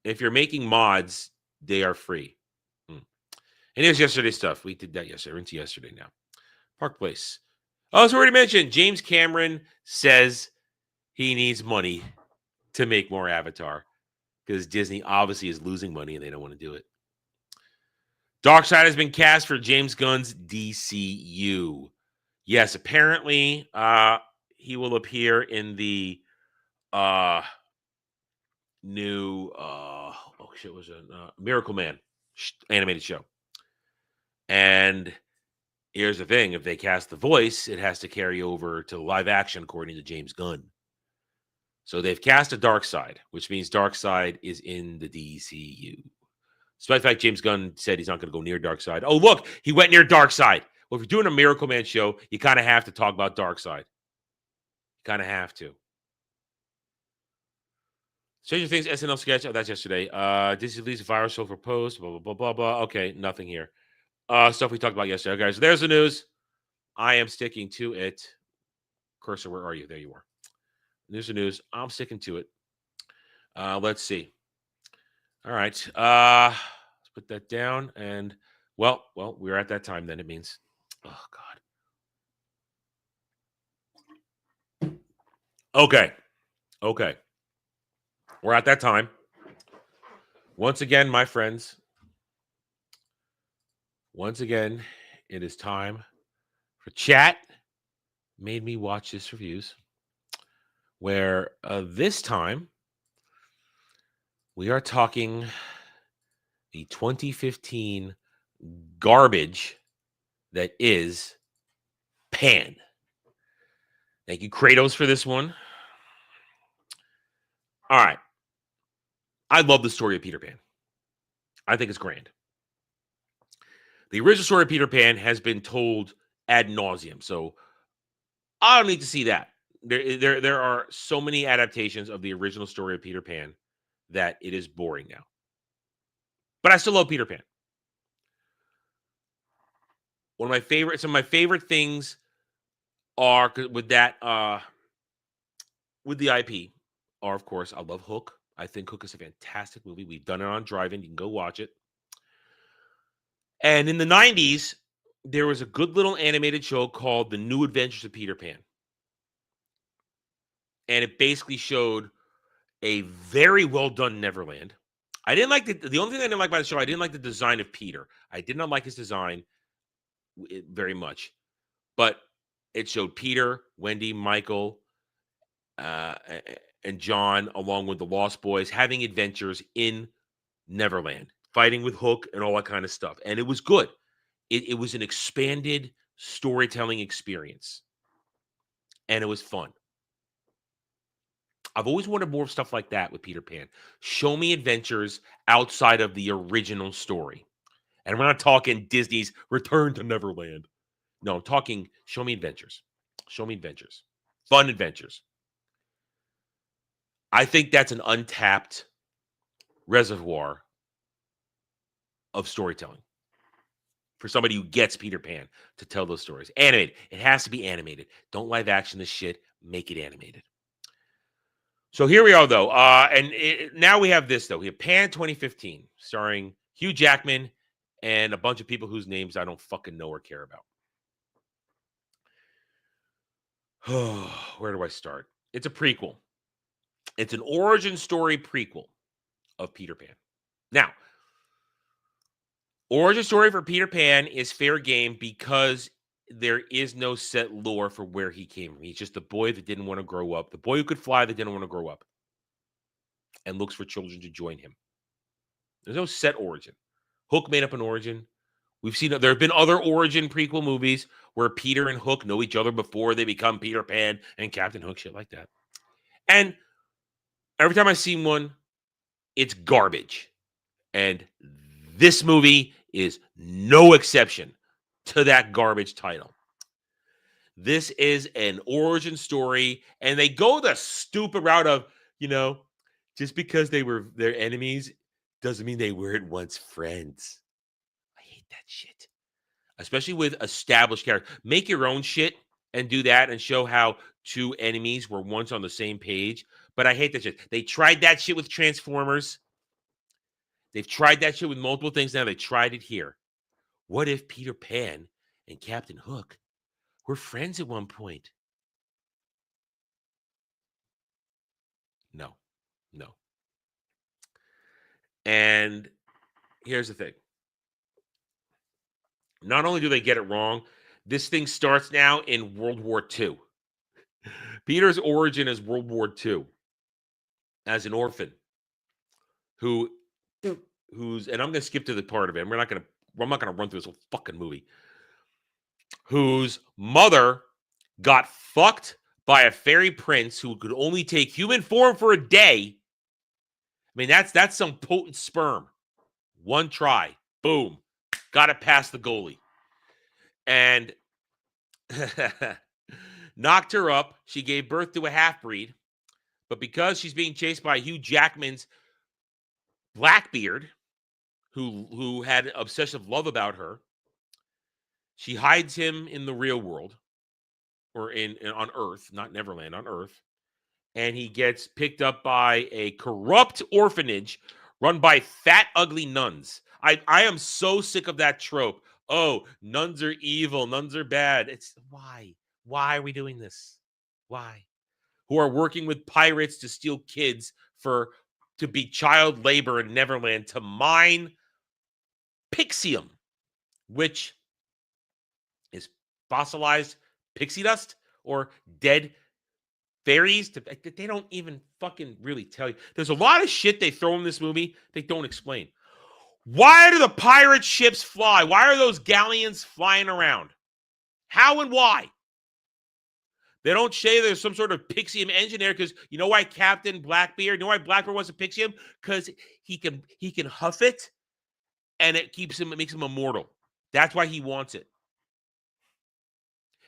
If you're making mods, they are free. And here's yesterday's stuff. We did that yesterday. We're into yesterday now. Park Place. Oh, so already mentioned, James Cameron says he needs money to make more Avatar because Disney obviously is losing money and they don't want to do it. Darkseid has been cast for James Gunn's DCU. Yes, apparently he will appear in the new Miracle Man animated show. And here's the thing, if they cast the voice, it has to carry over to live action according to James Gunn. So they've cast a Darkseid, which means Darkseid is in the DCU. Despite the fact James Gunn said he's not going to go near Darkseid. Oh, look, he went near Darkseid. Well, if you're doing a Miracle Man show, you kind of have to talk about Darkseid. You kind of have to. Stranger Things SNL sketch. Oh, that's yesterday. Disney released a viral show for post. Blah, blah, blah, blah, blah. Okay, nothing here. Stuff we talked about yesterday. Okay, guys, there's the news. I am sticking to it. Cursor, where are you? There you are. There's the news. I'm sticking to it. Let's see. All right. Let's put that down. And, well, we're at that time then, it means. Oh, God. Okay. We're at that time. Once again, my friends. Once again, it is time for chat. Made me watch this reviews. Where this time we are talking the 2015 garbage that is Pan. Thank you, Kratos, for this one. All right. I love the story of Peter Pan. I think it's grand. The original story of Peter Pan has been told ad nauseum, so I don't need to see that. There are so many adaptations of the original story of Peter Pan that it is boring now. But I still love Peter Pan. Some of my favorite things are with that with the IP are, of course, I love Hook. I think Hook is a fantastic movie. We've done it on Drive-In. You can go watch it. And in the 90s, there was a good little animated show called The New Adventures of Peter Pan. And it basically showed a very well done Neverland. I didn't like the only thing I didn't like about the show, I didn't like the design of Peter. I did not like his design very much. But it showed Peter, Wendy, Michael, and John, along with the Lost Boys, having adventures in Neverland, fighting with Hook and all that kind of stuff. And it was good. It was an expanded storytelling experience. And it was fun. I've always wanted more stuff like that with Peter Pan. Show me adventures outside of the original story. And we're not talking Disney's Return to Neverland. No, I'm talking show me adventures. Show me adventures. Fun adventures. I think that's an untapped reservoir of storytelling for somebody who gets Peter Pan to tell those stories. Animated. It has to be animated. Don't live action this shit. Make it animated. So here we are, though. Now we have this, though. We have Pan 2015, starring Hugh Jackman and a bunch of people whose names I don't fucking know or care about. Where do I start? It's a prequel. It's an origin story prequel of Peter Pan. Now, origin story for Peter Pan is fair game because there is no set lore for where he came from. He's just a boy that didn't want to grow up. The boy who could fly that didn't want to grow up and looks for children to join him. There's no set origin. Hook made up an origin. We've seen there have been other origin prequel movies where Peter and Hook know each other before they become Peter Pan and Captain Hook, shit like that. And every time I've seen one, it's garbage. And this movie is no exception to that garbage title. This is an origin story, and they go the stupid route of, just because they were their enemies doesn't mean they weren't once friends. I hate that shit. especially with established characters. Make your own shit and do that and show how two enemies were once on the same page. But I hate that shit. They tried that shit with Transformers. They've tried that shit with multiple things now. They tried it here. What if Peter Pan and Captain Hook were friends at one point? No. And here's the thing. Not only do they get it wrong, this thing starts now in World War II. Peter's origin is World War II as an orphan who's, and I'm going to skip to the part of it. I'm not going to run through this whole fucking movie. Whose mother got fucked by a fairy prince who could only take human form for a day. I mean, that's some potent sperm. One try, boom, got it past the goalie. And knocked her up. She gave birth to a half-breed. But because she's being chased by Hugh Jackman's Blackbeard, who had obsessive love about her, she hides him in the real world, or on Earth, not Neverland, on Earth. And he gets picked up by a corrupt orphanage run by fat, ugly nuns. I am so sick of that trope. Oh, nuns are evil. Nuns are bad. It's why? Why are we doing this? Why? Who are working with pirates to steal kids to be child labor in Neverland to mine Pixium, which is fossilized pixie dust or dead fairies. They don't even fucking really tell you. There's a lot of shit they throw in this movie they don't explain. Why do the pirate ships fly? Why are those galleons flying around? How and why? They don't say there's some sort of Pixium engineer because you know why Captain Blackbeard, you know why Blackbeard wants a Pixium? Because he can huff it and it makes him immortal. That's why he wants it.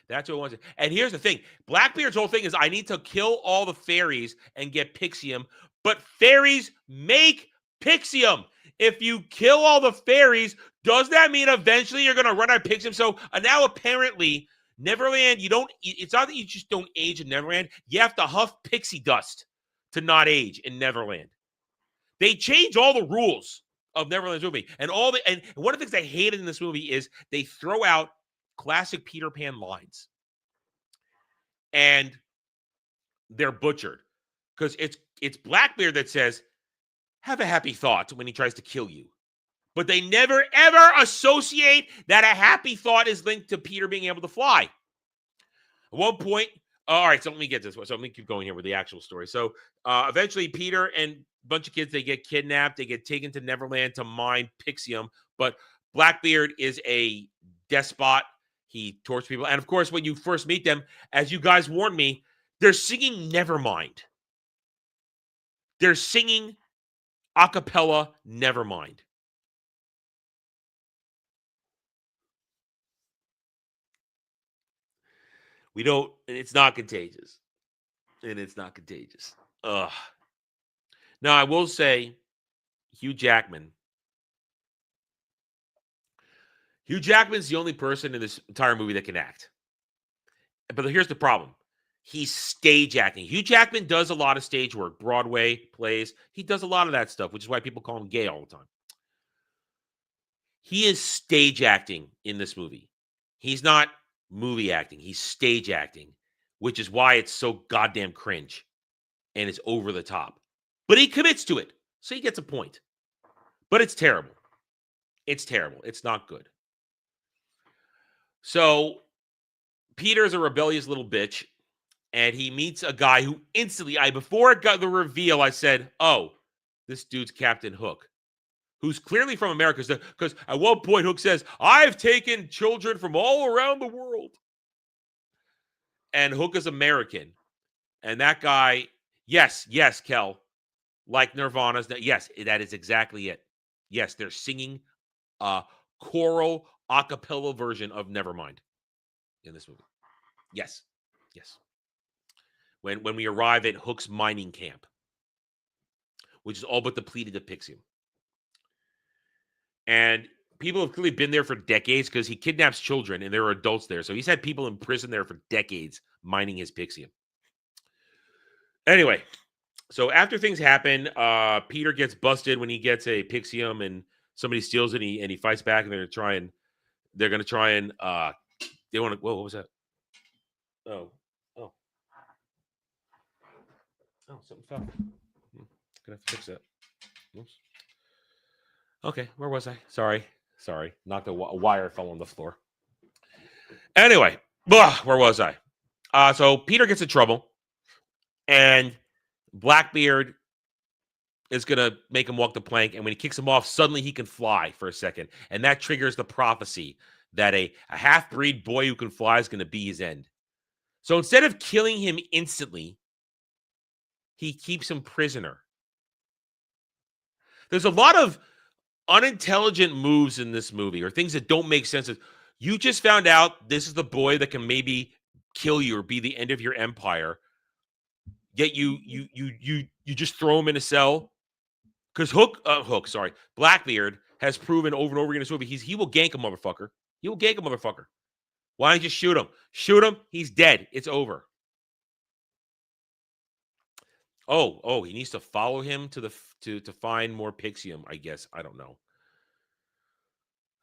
That's what he wants it. And here's the thing. Blackbeard's whole thing is I need to kill all the fairies and get Pixium, but fairies make Pixium. If you kill all the fairies, does that mean eventually you're going to run out of Pixium? So now apparently Neverland, it's not that you just don't age in Neverland. You have to huff pixie dust to not age in Neverland. They change all the rules of Neverland's movie. And one of the things I hated in this movie is they throw out classic Peter Pan lines. And they're butchered. Because it's Blackbeard that says, have a happy thought when he tries to kill you. But they never, ever associate that a happy thought is linked to Peter being able to fly. At one point, all right, so let me get this one. So let me keep going here with the actual story. So eventually Peter and a bunch of kids, they get kidnapped. They get taken to Neverland to mine Pixium. But Blackbeard is a despot. He tortures people. And of course, when you first meet them, as you guys warned me, they're singing Nevermind. They're singing a cappella Nevermind. It's not contagious. And it's not contagious. Ugh. Now, I will say, Hugh Jackman's the only person in this entire movie that can act. But here's the problem. He's stage acting. Hugh Jackman does a lot of stage work, Broadway plays. He does a lot of that stuff, which is why people call him gay all the time. He is stage acting in this movie. He's not movie acting. He's stage acting, which is why it's so goddamn cringe and it's over the top. But he commits to it, so he gets a point. But it's terrible. It's terrible. It's not good. So Peter's a rebellious little bitch, and he meets a guy who instantly, before it got the reveal, I said, oh, this dude's Captain Hook, who's clearly from America. Because at one point, Hook says, I've taken children from all around the world. And Hook is American. And that guy, yes, Kel, like Nirvana's, yes, that is exactly it. Yes, they're singing a choral a cappella version of Nevermind in this movie. Yes. When we arrive at Hook's mining camp, which is all but depleted of Pixium. And people have clearly been there for decades because he kidnaps children and there are adults there. So he's had people in prison there for decades mining his Pixium. Anyway, so after things happen, Peter gets busted when he gets a Pixium and somebody steals it and he fights back and they're gonna try and they want to. Whoa, what was that? Oh, something fell. Gonna have to fix that. Oops. Okay, where was I? Sorry. Knocked a wire fell on the floor. Anyway, where was I? So Peter gets in trouble, and Blackbeard is gonna make him walk the plank. And when he kicks him off, suddenly he can fly for a second, and that triggers the prophecy that a half-breed boy who can fly is gonna be his end. So instead of killing him instantly, he keeps him prisoner. There's a lot of unintelligent moves in this movie or things that don't make sense. You just found out this is the boy that can maybe kill you or be the end of your empire. Yet you just throw him in a cell. Because Blackbeard has proven over and over again in this movie he will gank a motherfucker. He will gank a motherfucker. Why don't you shoot him? Shoot him, he's dead. It's over. Oh, he needs to follow him to find more Pixium, I guess. I don't know.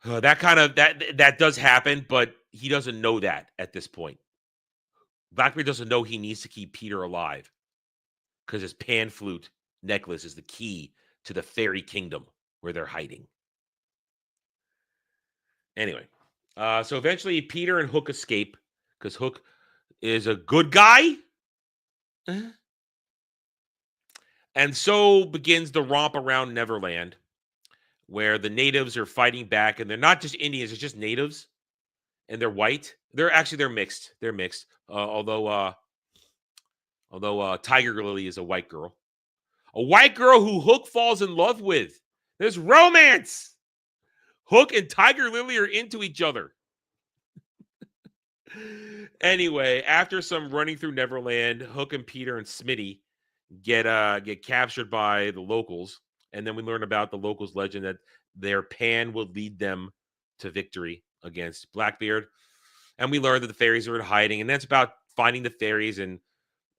That does happen, but he doesn't know that at this point. Blackbeard doesn't know he needs to keep Peter alive because his pan flute necklace is the key to the fairy kingdom where they're hiding. Anyway, so eventually Peter and Hook escape because Hook is a good guy. And so begins the romp around Neverland, where the natives are fighting back, and they're not just Indians; it's just natives, and they're white. They're mixed. They're mixed. Although Tiger Lily is a white girl who Hook falls in love with. There's romance. Hook and Tiger Lily are into each other. Anyway, after some running through Neverland, Hook and Peter and Smitty get captured by the locals, and then we learn about the locals' legend that their pan will lead them to victory against Blackbeard. And we learn that the fairies are in hiding, and that's about finding the fairies. And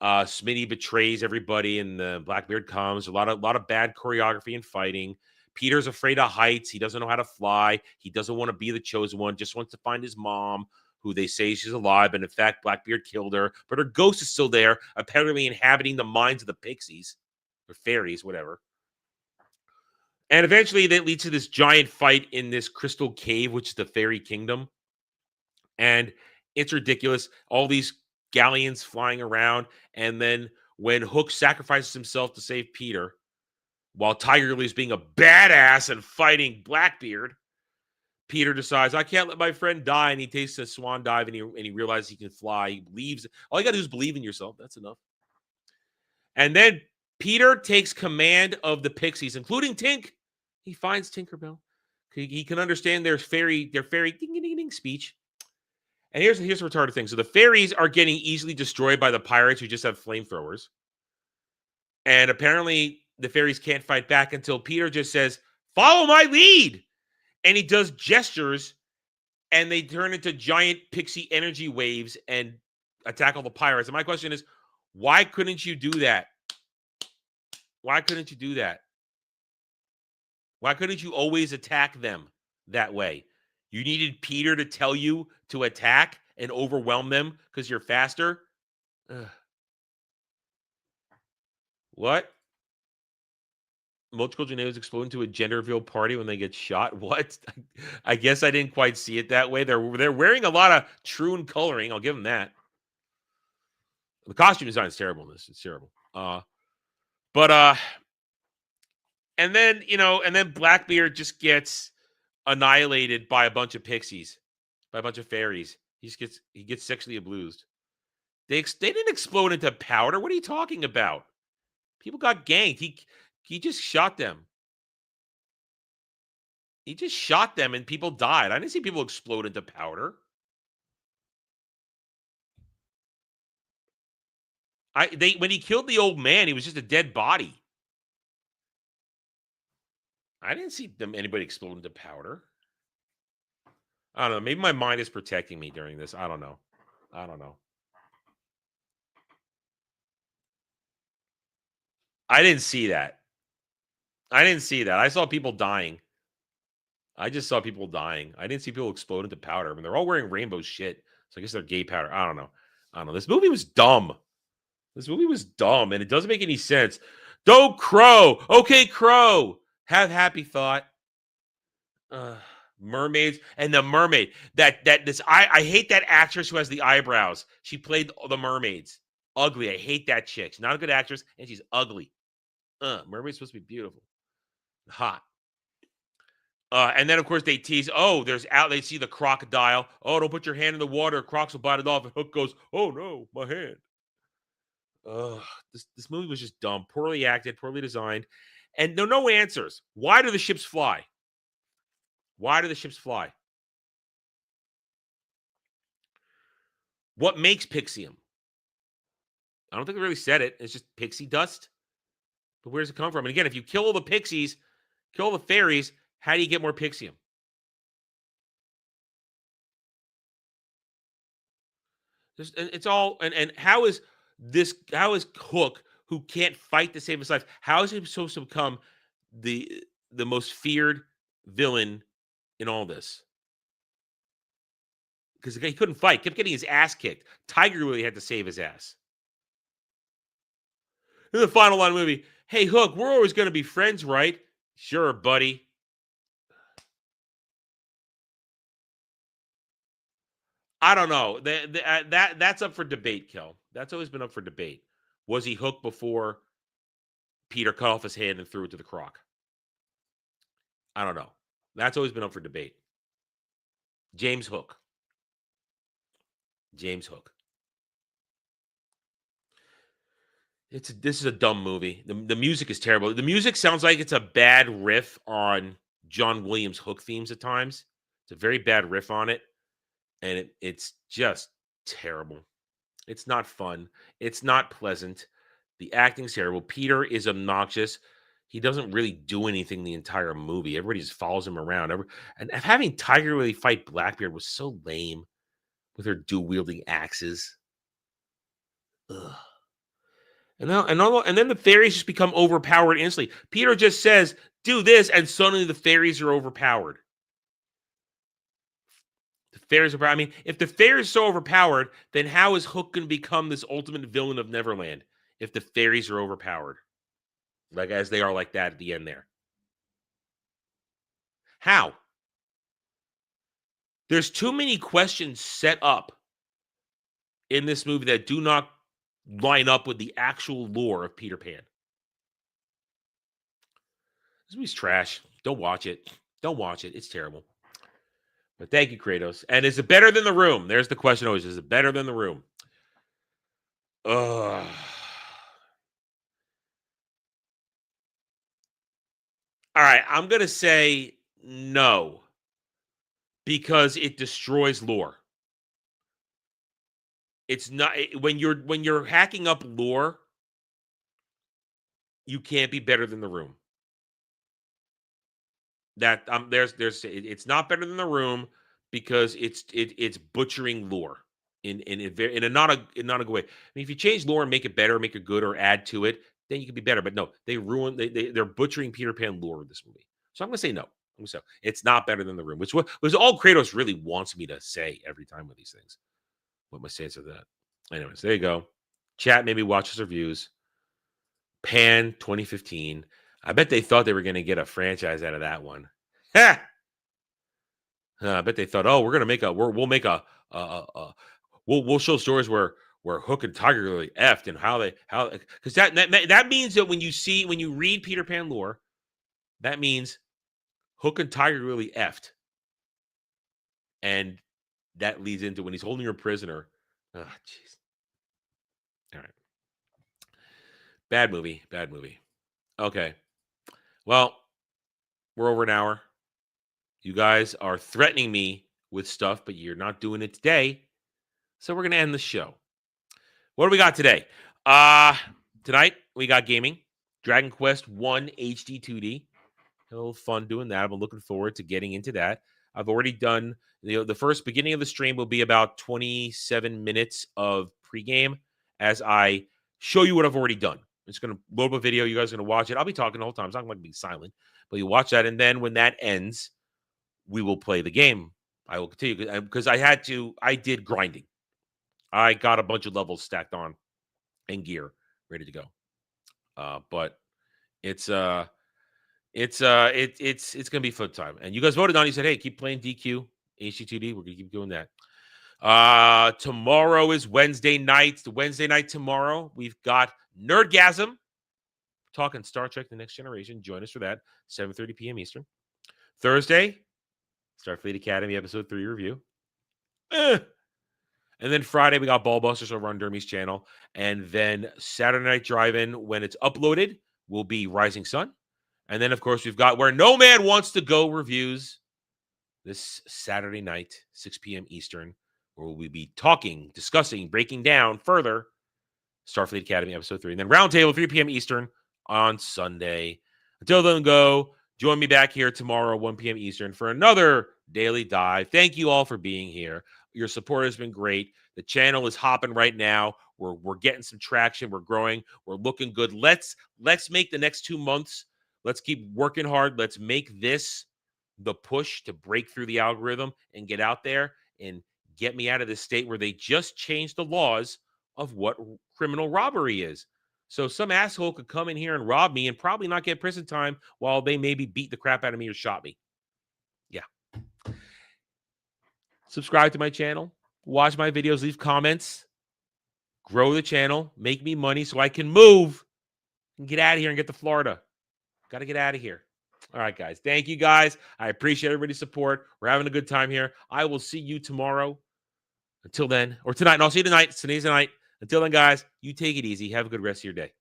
Smitty betrays everybody, and the Blackbeard comes. A lot of bad choreography and fighting. Peter's afraid of heights. He doesn't know how to fly. He doesn't want to be the chosen one. Just wants to find his mom, who they say she's alive, but in fact, Blackbeard killed her. But her ghost is still there, apparently inhabiting the minds of the pixies, or fairies, whatever. And eventually, that leads to this giant fight in this crystal cave, which is the fairy kingdom. And it's ridiculous. All these galleons flying around. And then when Hook sacrifices himself to save Peter, while Tiger Lily is being a badass and fighting Blackbeard, Peter decides, I can't let my friend die, and he takes a swan dive, and he realizes he can fly. He believes. All you got to do is believe in yourself. That's enough. And then Peter takes command of the pixies, including Tink. He finds Tinkerbell. He can understand their fairy ding-ding-ding speech. And here's a retarded thing. So the fairies are getting easily destroyed by the pirates who just have flamethrowers. And apparently the fairies can't fight back until Peter just says, follow my lead. And he does gestures, and they turn into giant pixie energy waves and attack all the pirates. And my question is, why couldn't you do that? Why couldn't you do that? Why couldn't you always attack them that way? You needed Peter to tell you to attack and overwhelm them because you're faster? Ugh. What? Multiple tornadoes explode into a gender reveal party when they get shot. What? I guess I didn't quite see it that way. They're wearing a lot of Troon coloring. I'll give them that. The costume design is terrible in this. It's terrible. And then Blackbeard just gets annihilated by a bunch of pixies, by a bunch of fairies. He gets sexually abused. They didn't explode into powder. What are you talking about? People got ganked. He just shot them. He just shot them and people died. I didn't see people explode into powder. When he killed the old man, he was just a dead body. I didn't see anybody explode into powder. I don't know. Maybe my mind is protecting me during this. I don't know. I didn't see that. I saw people dying. I just saw people dying. I didn't see people explode into powder. I mean, they're all wearing rainbow shit. So I guess they're gay powder. I don't know. This movie was dumb. And it doesn't make any sense. Don't crow. Okay, crow. Have happy thought. Mermaids and the mermaid. I hate that actress who has the eyebrows. She played the mermaids. Ugly. I hate that chick. She's not a good actress, and she's ugly. Mermaid's supposed to be beautiful. Hot. And then, of course, they tease, they see the crocodile. Oh, don't put your hand in the water. Crocs will bite it off. And Hook goes, oh, no, my hand. This movie was just dumb. Poorly acted, poorly designed. And no answers. Why do the ships fly? What makes Pixium? I don't think they really said it. It's just pixie dust. But where does it come from? And again, if you kill all the pixies, kill all the fairies, how do you get more Pixium? It's all and how is Hook, who can't fight to save his life, how is he supposed to become the most feared villain in all this? Because he couldn't fight, kept getting his ass kicked. Tiger really had to save his ass. In the final line of the movie, hey Hook, we're always going to be friends, right? Sure, buddy. I don't know. That's up for debate, Kel. That's always been up for debate. Was he Hook before Peter cut off his hand and threw it to the croc? I don't know. That's always been up for debate. James Hook. This is a dumb movie. The music is terrible. The music sounds like it's a bad riff on John Williams' Hook themes at times. It's a very bad riff on it. And it's just terrible. It's not fun. It's not pleasant. The acting's terrible. Peter is obnoxious. He doesn't really do anything the entire movie. Everybody just follows him around. And having Tiger Lily fight Blackbeard was so lame with her dual-wielding axes. Ugh. And then the fairies just become overpowered instantly. Peter just says, do this, and suddenly the fairies are overpowered. If the fairies are so overpowered, then how is Hook going to become this ultimate villain of Neverland if the fairies are overpowered? Like, as they are like that at the end there. How? There's too many questions set up in this movie that do not line up with the actual lore of Peter Pan. This movie's trash. Don't watch it. It's terrible. But thank you, Kratos. And is it better than The Room? There's the question always. Is it better than The Room? Ugh. All right, I'm going to say no. Because it destroys lore. It's not when you're hacking up lore, you can't be better than The Room. That it's not better than The Room because it's butchering lore in a not a good way. I mean, if you change lore and make it better, make it good, or add to it, then you can be better. But no, they're butchering Peter Pan lore in this movie. So I'm gonna say no. So it's not better than The Room, which was all Kratos really wants me to say every time with these things. What my stance of that? Anyways, there you go. Chat, maybe watch his reviews. Pan 2015. I bet they thought they were going to get a franchise out of that one. Ha! I bet they thought, we're going to make we'll show stories where Hook and Tiger really effed and because that means that when you read Peter Pan lore, that means Hook and Tiger really effed, and that leads into when he's holding her prisoner. Oh, jeez. All right. Bad movie. Okay. Well, we're over an hour. You guys are threatening me with stuff, but you're not doing it today. So we're going to end the show. What do we got today? Tonight, we got gaming. Dragon Quest 1 HD 2D. A little fun doing that. I'm looking forward to getting into that. I've already done, the first beginning of the stream will be about 27 minutes of pregame as I show you what I've already done. It's going to load up a video. You guys are going to watch it. I'll be talking the whole time. It's not going to be silent, but you watch that. And then when that ends, we will play the game. I will continue because I did grinding. I got a bunch of levels stacked on and gear ready to go. But it's going to be fun time. And you guys voted on it. You said, hey, keep playing DQ, HG2D. We're going to keep doing that. Tomorrow is Wednesday night. The Wednesday night tomorrow, we've got Nerdgasm talking Star Trek The Next Generation. Join us for that, 7:30 p.m. Eastern. Thursday, Starfleet Academy Episode 3 review. And then Friday, we got Ballbusters over on Dermy's channel. And then Saturday Night Drive-In, when it's uploaded, will be Rising Sun. And then, of course, we've got Where No Man Wants to Go reviews this Saturday night, 6 p.m. Eastern, where we'll be talking, discussing, breaking down further Starfleet Academy Episode 3. And then Roundtable, 3 p.m. Eastern on Sunday. Until then, join me back here tomorrow, 1 p.m. Eastern, for another Daily Dive. Thank you all for being here. Your support has been great. The channel is hopping right now. We're getting some traction. We're growing. We're looking good. Let's make the next 2 months. Let's keep working hard. Let's make this the push to break through the algorithm and get out there and get me out of this state where they just changed the laws of what criminal robbery is. So some asshole could come in here and rob me and probably not get prison time while they maybe beat the crap out of me or shot me. Yeah. Subscribe to my channel. Watch my videos. Leave comments. Grow the channel. Make me money so I can move and get out of here and get to Florida. Got to get out of here. All right, guys. Thank you, guys. I appreciate everybody's support. We're having a good time here. I will see you tomorrow. Until then, or tonight. And I'll see you tonight. Today's the night. Until then, guys, you take it easy. Have a good rest of your day.